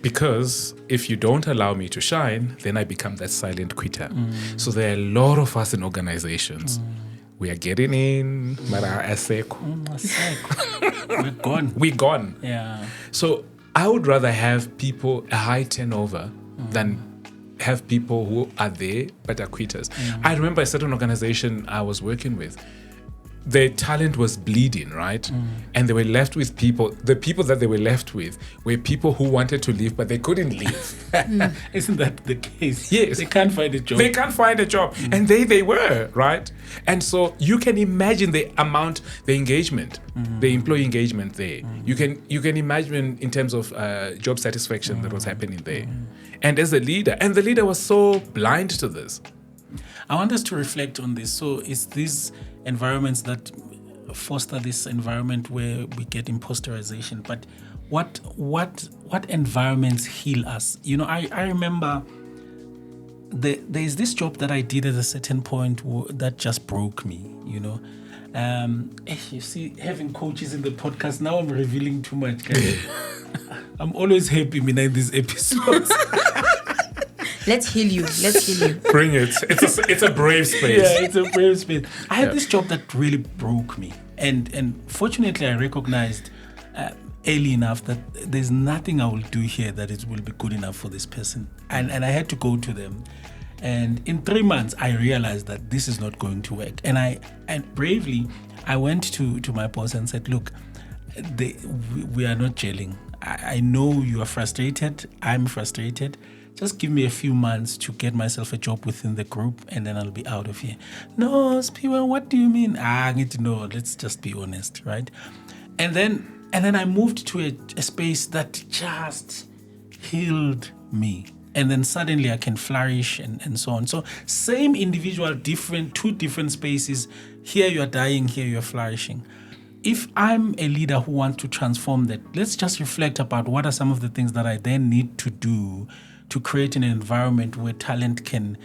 Because if you don't allow me to shine, then I become that silent quitter. So there are a lot of us in organizations. We are getting in, mara aseko. We're gone. Yeah. So I would rather have people a high turnover than have people who are there but are quitters. I remember a certain organization I was working with. Their talent was bleeding, right? And they were left with people. The people that they were left with were people who wanted to leave, but they couldn't leave. Isn't that the case? Yes. They can't find a job. They can't find a job. And they were, right? And so you can imagine the amount, the engagement, the employee engagement there. You can imagine in terms of job satisfaction that was happening there. And as a leader, and the leader was so blind to this. I want us to reflect on this. So it's these environments that foster this environment where we get imposterization. But what environments heal us? I remember there is this job that I did at a certain point that just broke me. You see, having coaches in the podcast, now I'm revealing too much, guys. I'm always happy in these episodes. Let's heal you. Bring it. It's a brave space. Yeah, it's a brave space. I had this job that really broke me. And fortunately, I recognized early enough that there's nothing I will do here that it will be good enough for this person. And I had to go to them. And in 3 months, I realized that this is not going to work. And bravely, I went to my boss and said, look, we are not gelling. I know you are frustrated. I'm frustrated. Just give me a few months to get myself a job within the group, and then I'll be out of here. No, Siphiwe, what do you mean? I need to know. Let's just be honest, right? And then I moved to a space that just healed me. And then suddenly I can flourish and so on. So same individual, two different spaces. Here you're dying, here you're flourishing. If I'm a leader who wants to transform that, let's just reflect about what are some of the things that I then need to do to create an environment where talent can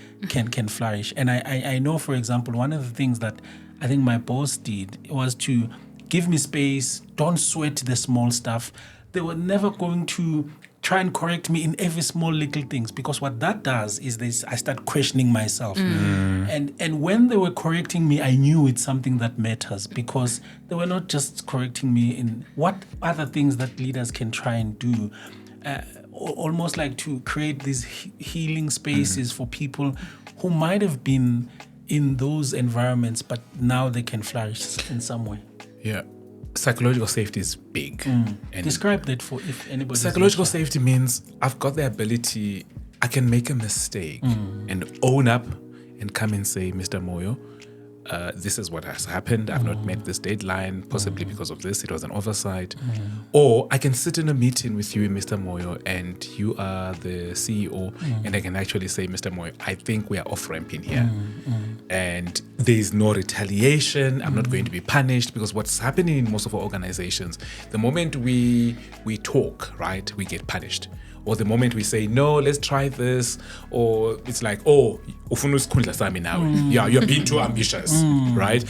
flourish. And I know, for example, one of the things that I think my boss did was to give me space, don't sweat the small stuff. They were never going to try and correct me in every small little things, because what that does is I start questioning myself. And when they were correcting me, I knew it's something that matters, because they were not just correcting me in what other things that leaders can try and do. Almost like to create these healing spaces for people who might have been in those environments, but now they can flourish in some way. Yeah. Psychological safety is big. And describe that for if anybody. Psychological safety means I've got the ability, I can make a mistake and own up and come and say, Mr. Moyo, this is what has happened. I've not met this deadline, possibly because of this. It was an oversight. Or I can sit in a meeting with you, Mr. Moyo, and you are the CEO, and I can actually say, Mr. Moyo, I think we are off-ramping here. And there is no retaliation. I'm not going to be punished, because what's happening in most of our organizations, the moment we talk, right, we get punished. Or the moment we say, no, let's try this, or it's like, oh, yeah, you're being too ambitious, right?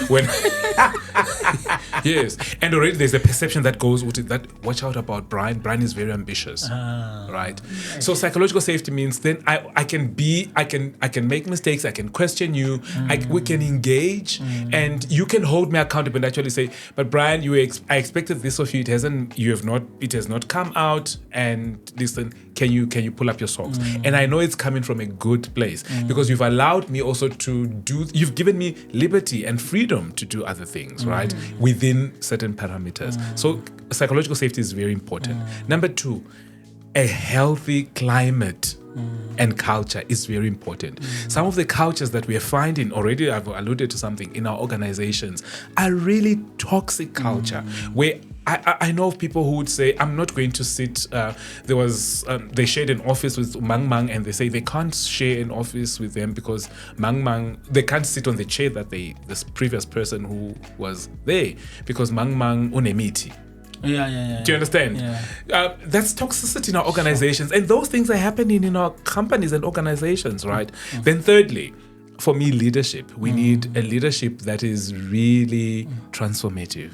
When yes, and already there's a perception that goes with it that, watch out about Brian. Brian is very ambitious, right? So psychological safety means then I can make mistakes, I can question you, we can engage, and you can hold me accountable and actually say, but Brian, I expected this of you. It has not come out, and listen, can you pull up your socks? And I know it's coming from a good place, because you've allowed me also to you've given me liberty and freedom to do other things, right? Within within certain parameters. So psychological safety is very important. Number 2, a healthy climate and culture is very important. Some of the cultures that we are finding already, I've alluded to something, in our organizations are really toxic culture where I know of people who would say, I'm not going to sit. They shared an office with Mang Mang, and they say they can't share an office with them because Mang Mang, they can't sit on the chair that this previous person who was there, because Mang Mang unemiti. Yeah. Do you understand? Yeah. That's toxicity in our organizations, and those things are happening in our companies and organizations, right? Then thirdly, for me, leadership. We need a leadership that is really transformative.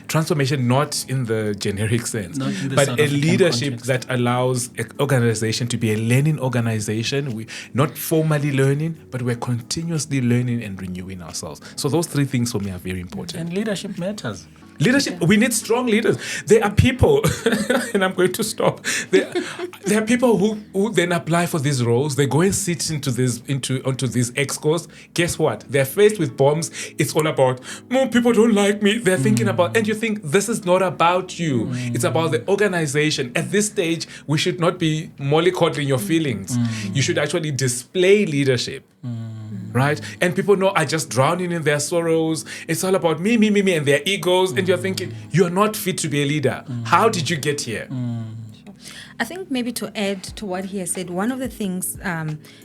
Transformation, not in the generic sense, but a leadership that allows an organization to be a learning organization. We're not formally learning, but we're continuously learning and renewing ourselves. So those 3 things for me are very important. And leadership matters. Leadership, we need strong leaders. There are people, and I'm going to stop. There are people who then apply for these roles. They go and sit onto these excos. Guess what? They're faced with bombs. It's all about, people don't like me. They're thinking about, and you think this is not about you. It's about the organization. At this stage, we should not be mollycoddling your feelings. You should actually display leadership. Right? And people are just drowning in their sorrows. It's all about me, and their egos. And you're thinking, you're not fit to be a leader. How did you get here? I think maybe to add to what he has said, one of the things,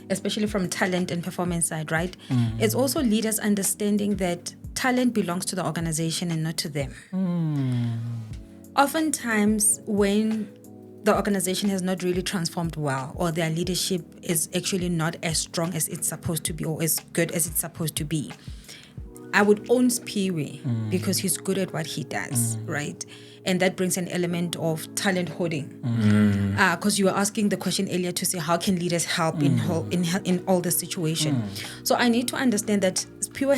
especially from talent and performance side, right, is also leaders understanding that talent belongs to the organization and not to them. Oftentimes, when the organization has not really transformed well, or their leadership is actually not as strong as it's supposed to be, or as good as it's supposed to be, I would own Siphiwe because he's good at what he does, right? And that brings an element of talent hoarding. Because you were asking the question earlier to say, how can leaders help in all this situation? So I need to understand that Siphiwe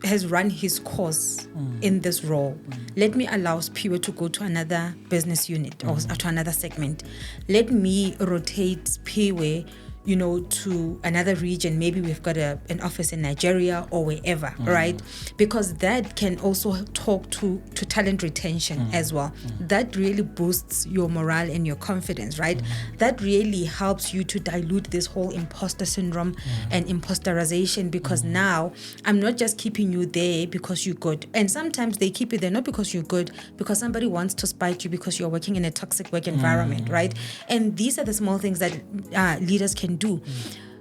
has run his course in this role. Let me allow Siphiwe to go to another business unit or to another segment. Let me rotate Siphiwe, to another region. Maybe we've got an office in Nigeria or wherever, right? Because that can also talk to talent retention as well. That really boosts your morale and your confidence, right? That really helps you to dilute this whole imposter syndrome and imposterization, because now I'm not just keeping you there because you're good. And sometimes they keep you there not because you're good, because somebody wants to spite you because you're working in a toxic work environment, right? And these are the small things that leaders can do.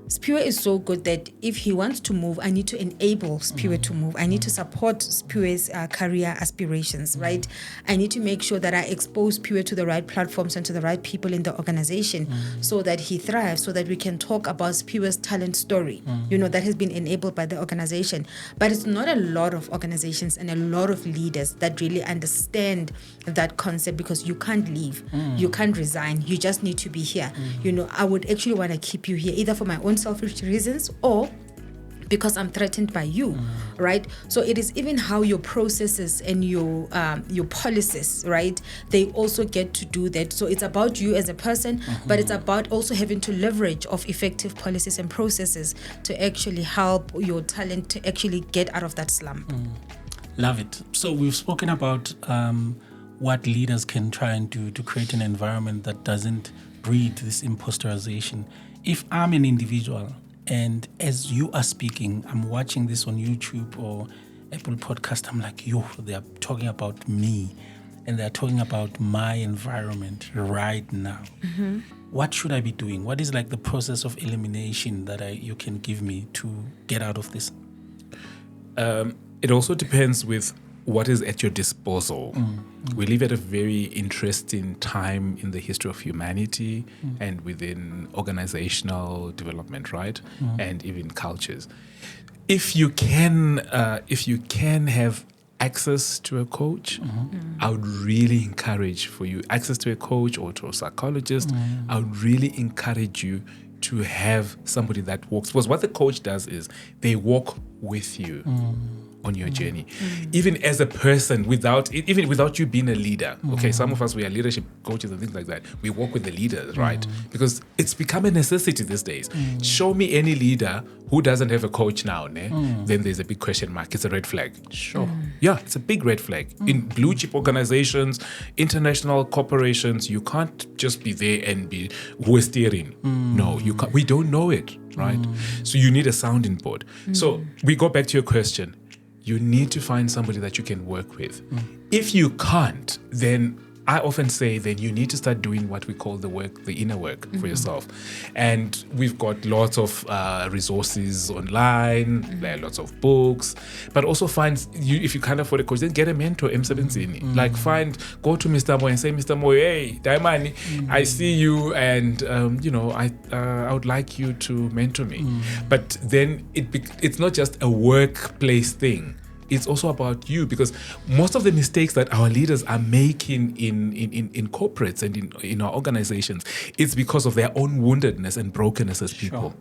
Siphiwe is so good that if he wants to move, I need to enable Siphiwe to move. I need to support Siphiwe's career aspirations, right? I need to make sure that I expose Siphiwe to the right platforms and to the right people in the organization so that he thrives, so that we can talk about Siphiwe's talent story, that has been enabled by the organization. But it's not a lot of organizations and a lot of leaders that really understand that concept, because you can't leave, you can't resign, you just need to be here. I would actually want to keep you here, either for my own selfish reasons or because I'm threatened by you, right? So it is even how your processes and your policies, right? They also get to do that. So it's about you as a person, but it's about also having to leverage of effective policies and processes to actually help your talent to actually get out of that slump. Love it. So we've spoken about what leaders can try and do to create an environment that doesn't breed this imposterization. If I'm an individual and as you are speaking, I'm watching this on YouTube or Apple Podcast, I'm like, they are talking about me and they're talking about my environment right now. What should I be doing? What is like the process of elimination that you can give me to get out of this? It also depends with what is at your disposal. We live at a very interesting time in the history of humanity and within organizational development, right? And even cultures. If you can have access to a coach, I would really encourage for you access to a coach or to a psychologist. I would really encourage you to have somebody that walks, because what the coach does is they walk with you. on your journey, even as a person, without you being a leader. Okay, some of us, we are leadership coaches and things like that. We work with the leaders, right? Because it's become a necessity these days. Show me any leader who doesn't have a coach now, then there's a big question mark. It's a red flag. Sure. Yeah, it's a big red flag. In blue chip organizations, international corporations, you can't just be there and be who is steering. No, you can't. We don't know it, right? So you need a sounding board. So we go back to your question. You need to find somebody that you can work with. If you can't, then I often say that you need to start doing what we call the inner work for yourself. And we've got lots of resources online, there are lots of books, but also if you can't afford a coach, then get a mentor, emsebenzini. Like go to Mr. Moyo and say, Mr. Moyo, hey, Daimani, I see you and, I would like you to mentor me. But then it's not just a workplace thing. It's also about you, because most of the mistakes that our leaders are making in corporates and in our organizations, it's because of their own woundedness and brokenness as people.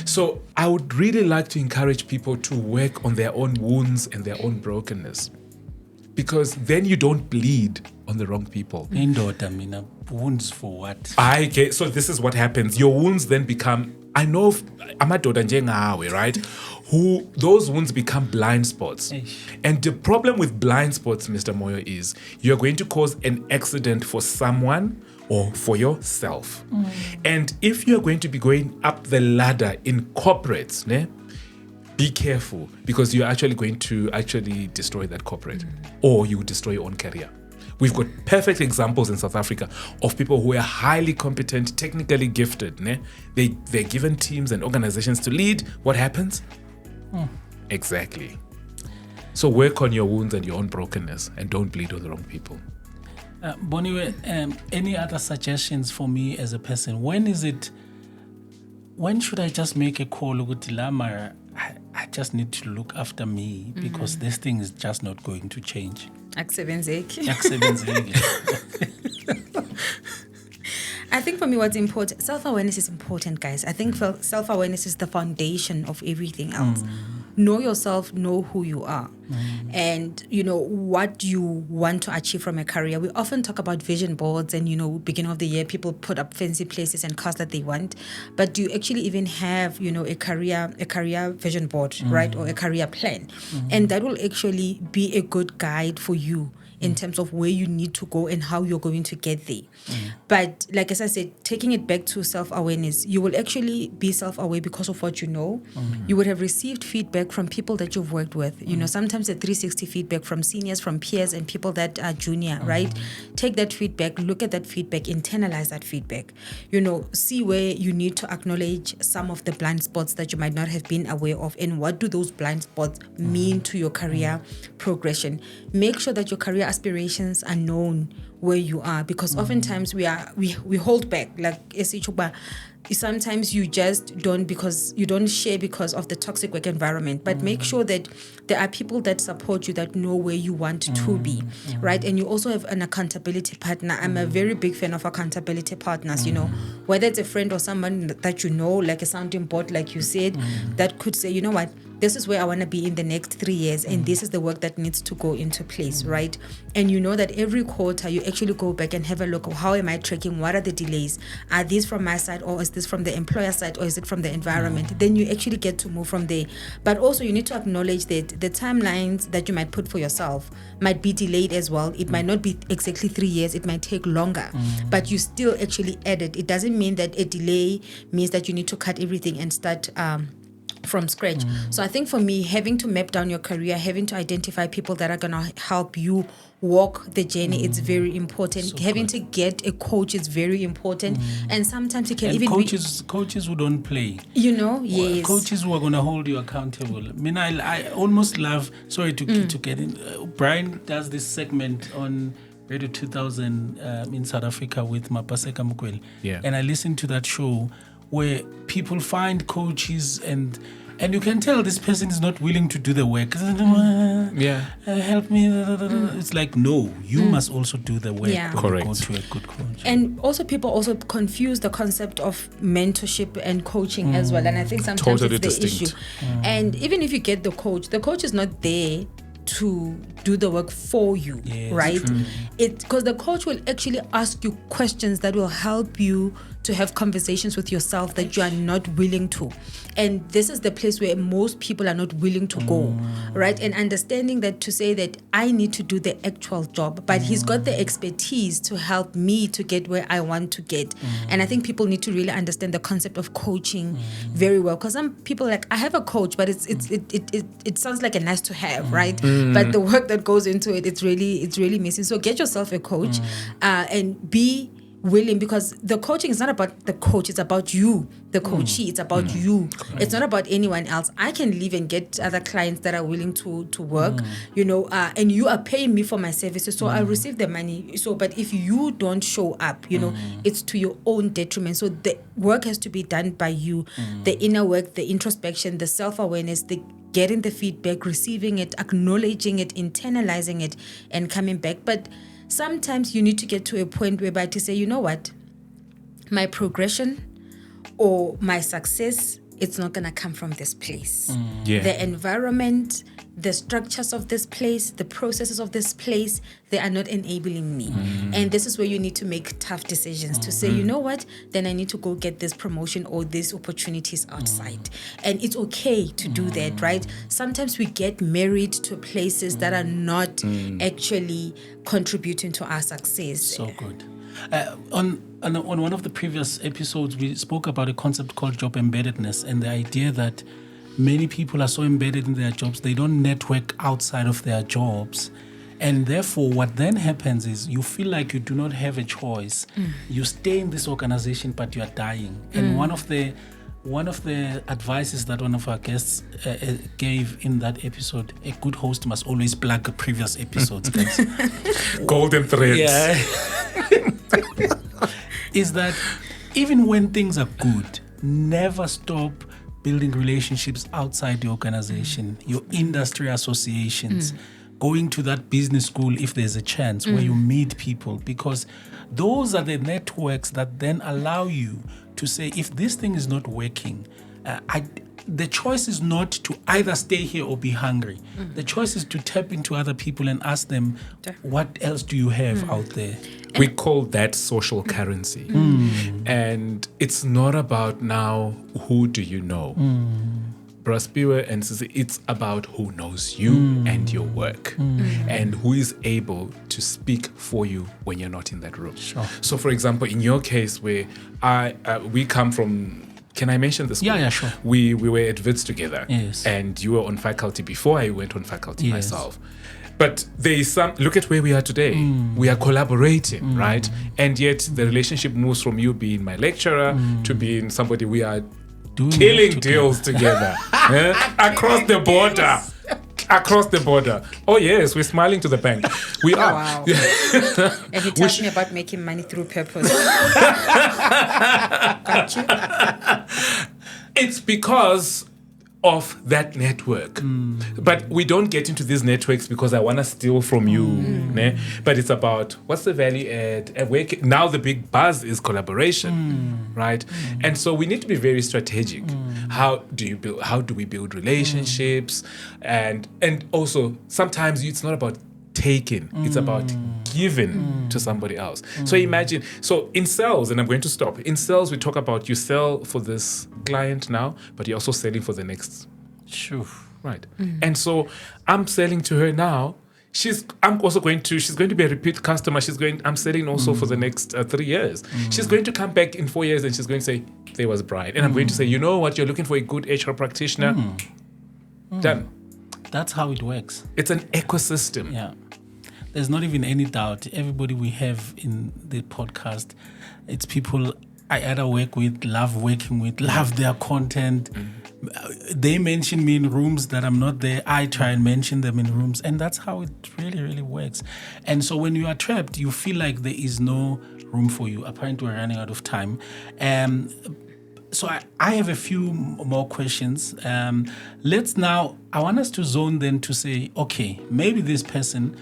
So I would really like to encourage people to work on their own wounds and their own brokenness, because then you don't bleed on the wrong people. Wounds for what? So this is what happens. Your wounds then become, I know amadoda njengawe, right? Who those wounds become blind spots. And the problem with blind spots, Mr. Moyo, is you're going to cause an accident for someone or for yourself. And if you're going to be going up the ladder in corporates, be careful, because you're actually going to destroy that corporate, or you destroy your own career. We've got perfect examples in South Africa of people who are highly competent, technically gifted. They're given teams and organizations to lead. What happens? Exactly. So work on your wounds and your own brokenness, and don't bleed on the wrong people. Boniwe, any other suggestions for me as a person? When should I just make a call? I just need to look after me, because this thing is just not going to change. Akusebenzeki. I think for me, what's important, self-awareness is important, guys. I think self-awareness is the foundation of everything else. Know yourself, know who you are, and what you want to achieve from a career. We often talk about vision boards, and beginning of the year, people put up fancy places and cars that they want. But do you actually even have a career vision board, right, or a career plan? And that will actually be a good guide for you in terms of where you need to go and how you're going to get there. But like as I said, taking it back to self-awareness, you will actually be self-aware because of what you know. You would have received feedback from people that you've worked with. Sometimes a 360 feedback from seniors, from peers, and people that are junior, right? Take that feedback, look at that feedback, internalize that feedback. See where you need to acknowledge some of the blind spots that you might not have been aware of, and what do those blind spots mean to your career progression. Make sure that your career aspirations are known where you are, because oftentimes we hold back. Like sometimes you just don't, because you don't share because of the toxic work environment. But make sure that there are people that support you, that know where you want to be, right? And you also have an accountability partner. I'm a very big fan of accountability partners, whether it's a friend or someone that like a sounding board, like you said, that could say, what, this is where I want to be in the next 3 years, and this is the work that needs to go into place, right? And that every quarter you actually go back and have a look at how am I tracking, what are the delays, are these from my side, or is this from the employer side, or is it from the environment? Then you actually get to move from there. But also you need to acknowledge that the timelines that you might put for yourself might be delayed as well. It might not be exactly 3 years, it might take longer, but you still actually added. It doesn't mean that a delay means that you need to cut everything and start from scratch. So I think for me, having to map down your career, having to identify people that are going to help you walk the journey, it's very important. So having to get a coach is very important. And sometimes you can even coaches who don't play. Yes. Coaches who are going to hold you accountable. I mean, I almost love, sorry to get in, Brian does this segment on Radio 2000 in South Africa with Mapaseka Mukweli. Yeah. And I listened to that show where people find coaches and And you can tell this person is not willing to do the work. Help me. It's like, no, you must also do the work. Yeah. Correct. Go to a good coach. And also people also confuse the concept of mentorship and coaching as well. And I think sometimes Totally it's the distinct. issue. And even if you get the coach is not there to do the work for you, right? It's because the coach will actually ask you questions that will help you to have conversations with yourself that you are not willing to. And this is the place where most people are not willing to go, right? And understanding that to say that I need to do the actual job, but he's got the expertise to help me to get where I want to get. And I think people need to really understand the concept of coaching very well. Because some people are like, I have a coach, but it sounds like a nice to have, right? But the work that goes into it, it's really missing. So get yourself a coach and be willing, because the coaching is not about the coach, it's about you, the coachee. It's about you. It's not about anyone else. I can leave and get other clients that are willing to work, and you are paying me for my services, so I'll receive the money. So but if you don't show up, it's to your own detriment. So the work has to be done by you, the inner work, the introspection, the self-awareness, the getting the feedback, receiving it, acknowledging it, internalizing it, and coming back. But sometimes you need to get to a point whereby to say, you know what, my progression or my success, it's not going to come from this place. The environment, the structures of this place, the processes of this place, they are not enabling me. And this is where you need to make tough decisions to say, you know what, then I need to go get this promotion or these opportunities outside. And it's okay to do that, right? Sometimes we get married to places that are not actually contributing to our success. So good. On one of the previous episodes, we spoke about a concept called job embeddedness, and the idea that many people are so embedded in their jobs, they don't network outside of their jobs. And therefore, what then happens is you feel like you do not have a choice. You stay in this organization, but you are dying. And one of the advices that one of our guests gave in that episode, a good host must always plug previous episodes, guys. Golden threads. Yeah. Is that even when things are good, never stop building relationships outside the organization, your industry associations, going to that business school if there's a chance where you meet people, because those are the networks that then allow you to say, if this thing is not working, the choice is not to either stay here or be hungry. The choice is to tap into other people and ask them, what else do you have out there? We call that social currency. And it's not about now, who do you know? Esteemed and Sissy, it's about who knows you and your work, and who is able to speak for you when you're not in that room. Sure. So, for example, in your case, where we come from, can I mention this? Yeah, sure. We were at WITS together, Yes. and you were on faculty before I went on faculty Yes. myself. But there is look at where we are today. We are collaborating, right? And yet the relationship moves from you being my lecturer to being somebody we are killing deals together across the border. Across the border. Oh yes, we're smiling to the bank. We are. Wow. And he tells me about making money through purpose. Got you? It's because of that network. But we don't get into these networks because I want to steal from you. Ne? But it's about what's the value add. Now the big buzz is collaboration, right? And so we need to be very strategic. How do we build relationships? And also sometimes it's not about taking, it's about giving to somebody else. So imagine, in sales, and I'm going to stop. In sales, we talk about you sell for this client now, but you're also selling for the next. Sure. Right. And so I'm selling to her now. She's going to be a repeat customer. I'm selling also for the next 3 years. She's going to come back in 4 years and she's going to say, there was Brian. And I'm going to say, you know what, you're looking for a good HR practitioner. Done. That's how it works. It's an ecosystem. Yeah. There's not even any doubt. Everybody we have in the podcast, it's people I either work with, love working with, love their content. They mention me in rooms that I'm not there. I try and mention them in rooms. And that's how it really, really works. And so when you are trapped, you feel like there is no room for you. Apparently, we're running out of time. so I have a few more questions. I want us to zone then to say, okay, maybe this person,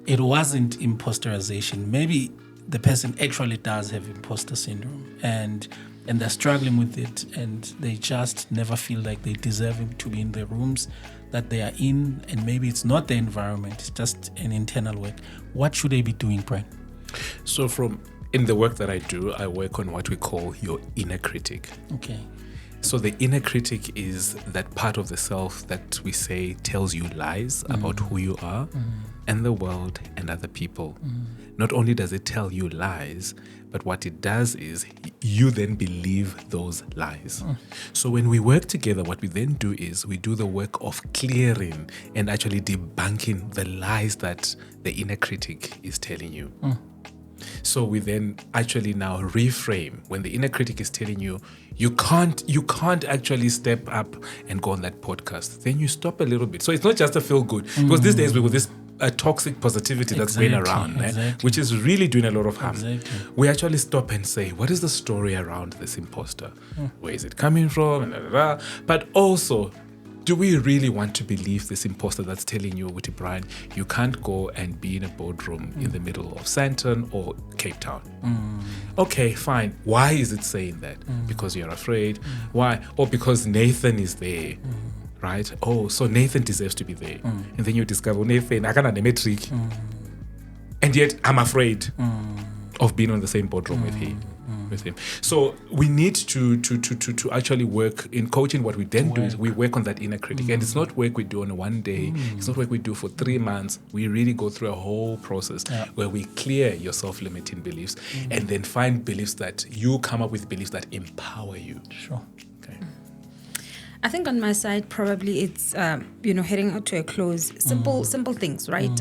it wasn't imposterization. Maybe the person actually does have imposter syndrome and they're struggling with it and they just never feel like they deserve to be in the rooms that they are in, and maybe it's not the environment, it's just an internal work. What should they be doing, Brian? So in the work that I do, I work on what we call your inner critic. Okay. So the inner critic is that part of the self that we say tells you lies about who you are and the world and other people. Not only does it tell you lies, but what it does is you then believe those lies. So when we work together, what we then do is we do the work of clearing and actually debunking the lies that the inner critic is telling you. So we then actually now reframe when the inner critic is telling you you can't actually step up and go on that podcast. Then you stop a little bit. So it's not just a feel good, because these days we with this toxic positivity that's going around, which is really doing a lot of harm. We actually stop and say, what is the story around this imposter? Where is it coming from? But also, do we really want to believe this imposter that's telling you, Witty Brian, you can't go and be in a boardroom in the middle of Sandton or Cape Town? Okay, fine. Why is it saying that? Because you're afraid? Why? Or because Nathan is there, right? Oh, so Nathan deserves to be there. And then you discover, Nathan, I can't metric. And yet I'm afraid of being on the same boardroom with him. So we need to actually work in coaching. What we then do is we work on that inner critic, and it's not work we do on one day. It's not work we do for 3 months. We really go through a whole process where we clear your self-limiting beliefs and then find beliefs that you come up with beliefs that empower you. Sure. Okay. I think on my side, probably it's heading out to a close. Simple things, right?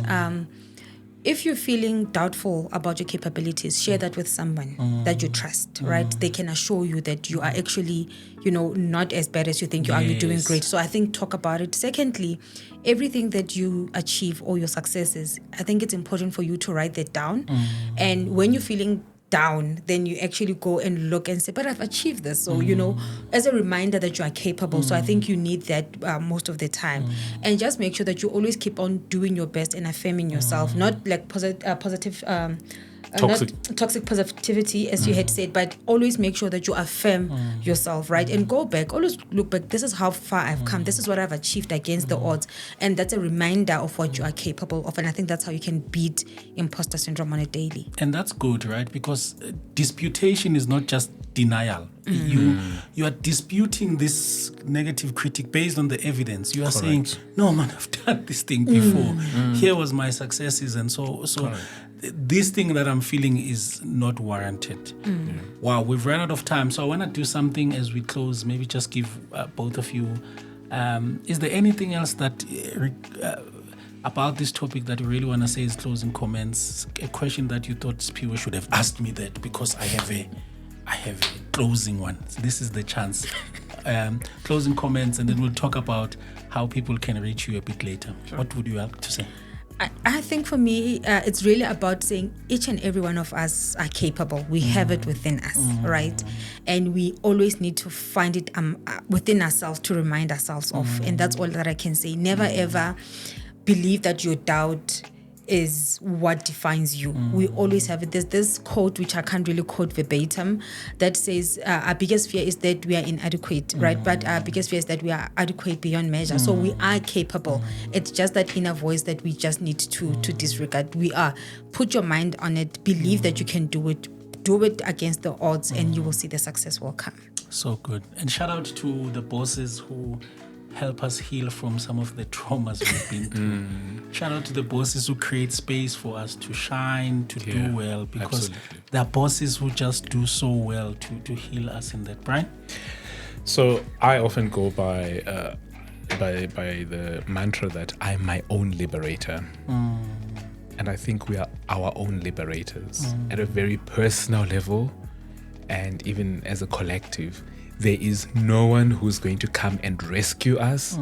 If you're feeling doubtful about your capabilities, share that with someone that you trust, right? They can assure you that you are actually, not as bad as you think you are. You're doing great. So I think talk about it. Secondly, everything that you achieve or your successes, I think it's important for you to write that down. And when you're feeling down, then you actually go and look and say, but I've achieved this. So, as a reminder that you are capable. So I think you need that most of the time. And just make sure that you always keep on doing your best and affirming yourself, not like positive toxic positivity, as you had said, but always make sure that you affirm yourself, right? And go back, always look back. This is how far I've come. This is what I've achieved against the odds. And that's a reminder of what you are capable of. And I think that's how you can beat imposter syndrome on a daily. And that's good, right? Because disputation is not just denial. You are disputing this negative critic based on the evidence. You are saying, no man, I've done this thing before. Here was my successes, and so this thing that I'm feeling is not warranted. Wow, we've run out of time, so I want to do something as we close. Maybe just give both of you. Is there anything else that about this topic that you really want to say as closing comments? A question that you thought Siphiwe should have asked me that, because I have a closing one. So this is the chance. Closing comments, and then we'll talk about how people can reach you a bit later. Sure. What would you have to say? I think for me, it's really about saying each and every one of us are capable. We have it within us, right? And we always need to find it within ourselves to remind ourselves of. And that's all that I can say. Never ever believe that your doubt is what defines you. We always have it. There's this quote, which I can't really quote verbatim, that says our biggest fear is that we are inadequate, right? But our biggest fear is that we are adequate beyond measure. So we are capable. It's just that inner voice that we just need to disregard. We are. Put your mind on it. Believe that you can do it. Do it against the odds, and you will see the success will come. So good. And shout out to the bosses who help us heal from some of the traumas we've been through. Shout out to the bosses who create space for us to shine, to do well, because there are bosses who just do so well to heal us in that. Brian? So I often go by the mantra that I'm my own liberator. And I think we are our own liberators at a very personal level, and even as a collective. There is no one who's going to come and rescue us.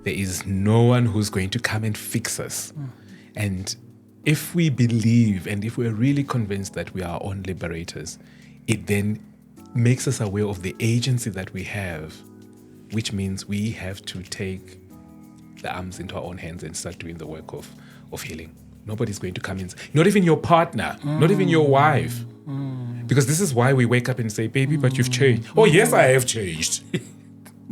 There is no one who's going to come and fix us. And if we believe, and if we're really convinced that we are our own liberators, it then makes us aware of the agency that we have, which means we have to take the arms into our own hands and start doing the work of healing. Nobody's going to come in, not even your partner, not even your wife. Because this is why we wake up and say, baby, but you've changed. Oh, yes, I have changed.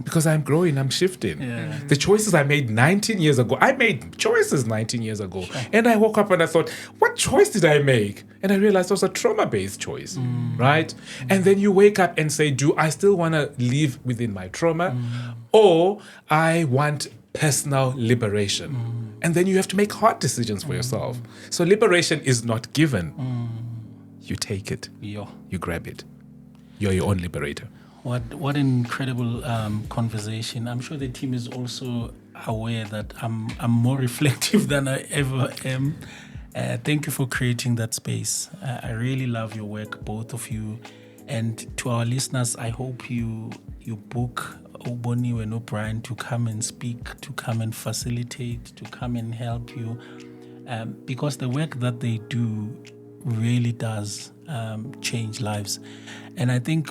Because I'm growing, I'm shifting. Yeah. The choices I made 19 years ago, I made choices 19 years ago. Sure. And I woke up and I thought, what choice did I make? And I realized it was a trauma-based choice, right? And then you wake up and say, do I still want to live within my trauma? Or I want personal liberation? And then you have to make hard decisions for yourself. So liberation is not given. You take it. Yeah. You grab it. You're your own liberator. What an incredible conversation. I'm sure the team is also aware that I'm more reflective than I ever am. Thank you for creating that space. I really love your work, both of you. And to our listeners, I hope you book Boniwe and Brian to come and speak, to come and facilitate, to come and help you. Because the work that they do really does change lives. And I think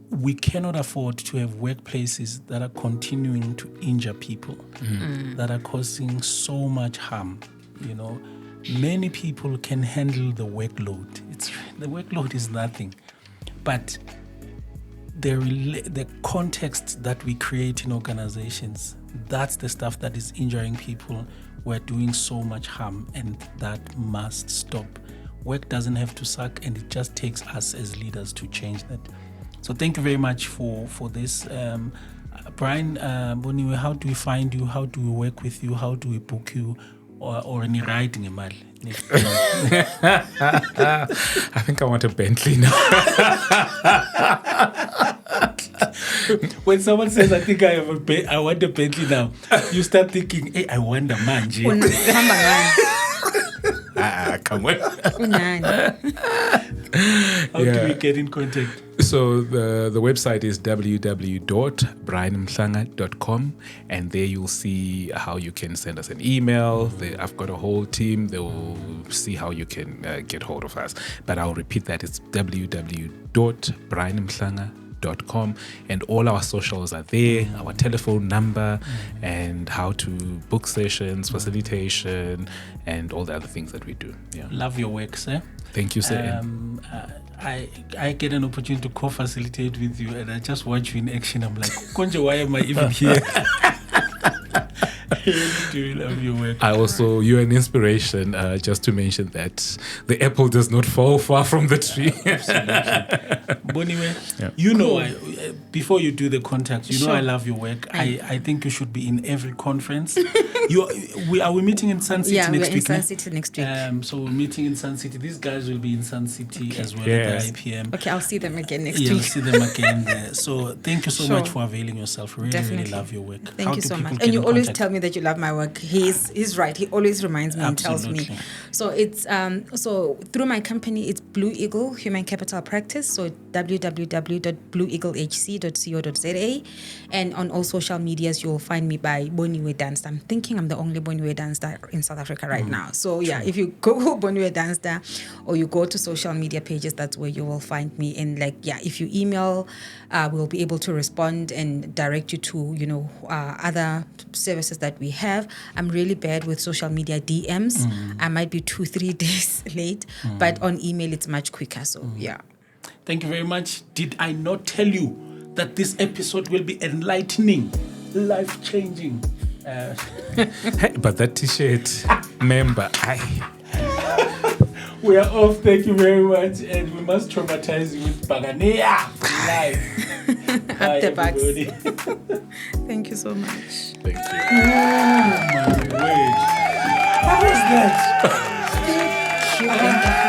we cannot afford to have workplaces that are continuing to injure people, that are causing so much harm. You know, many people can handle the workload. The workload is nothing, but the context that we create in organizations, that's the stuff that is injuring people. We're doing so much harm, and that must stop. Work doesn't have to suck, and it just takes us as leaders to change that. So thank you very much for this. Brian, Boniwe, how do we find you? How do we work with you? How do we book you? Or any riding a mile? I think I want a Bentley now. When someone says, I think I want a Bentley now, you start thinking, hey, I want a manje. Come on. How do we get in contact? So the website is www.brianmhlanga.com, and there you'll see how you can send us an email. I've got a whole team. They will see how you can get hold of us. But I'll repeat that. It's www.brianmhlanga.com, and all our socials are there, our telephone number, and how to book sessions, facilitation, and all the other things that we do. Yeah. Love your work, sir. Thank you, sir. I get an opportunity to co-facilitate with you, and I just watch you in action. I'm like, Konje, why am I even here? I really do love your work. You're an inspiration, just to mention that the apple does not fall far from the tree. Absolutely. Boniwe, you know, before you do the contact, you know I love your work. I think you should be in every conference. Are we meeting in Sun City next week? Yeah, we're in Sun City next week. So we're meeting in Sun City. These guys will be in Sun City as well at the IPM. Okay, I'll see them again next week. I'll see them again there. So thank you so much for availing yourself. Really love your work. Thank you so much. And you always tell me that you love my work. He's right. He always reminds me and tells me. So it's so through my company, it's Blue Eagle Human Capital Practice. So www.blueeaglehc.co.za, and on all social medias you'll find me by Boniwe Dunster. I'm thinking I'm the only Boniwe Dunster in South Africa right now. So if you Google Boniwe Dunster or you go to social media pages, that's where you will find me. And if you email, we'll be able to respond and direct you to other services that we have. I'm really bad with social media DMs. I might be 2-3 days late, but on email it's much quicker. So Thank you very much. Did I not tell you that this episode will be enlightening, life-changing? Hey, but that t-shirt, member, we are off. Thank you very much, and we must traumatize you with Baganea live. Bye, everybody. Thank you so much. Thank you. Oh my word! How was that? Thank you.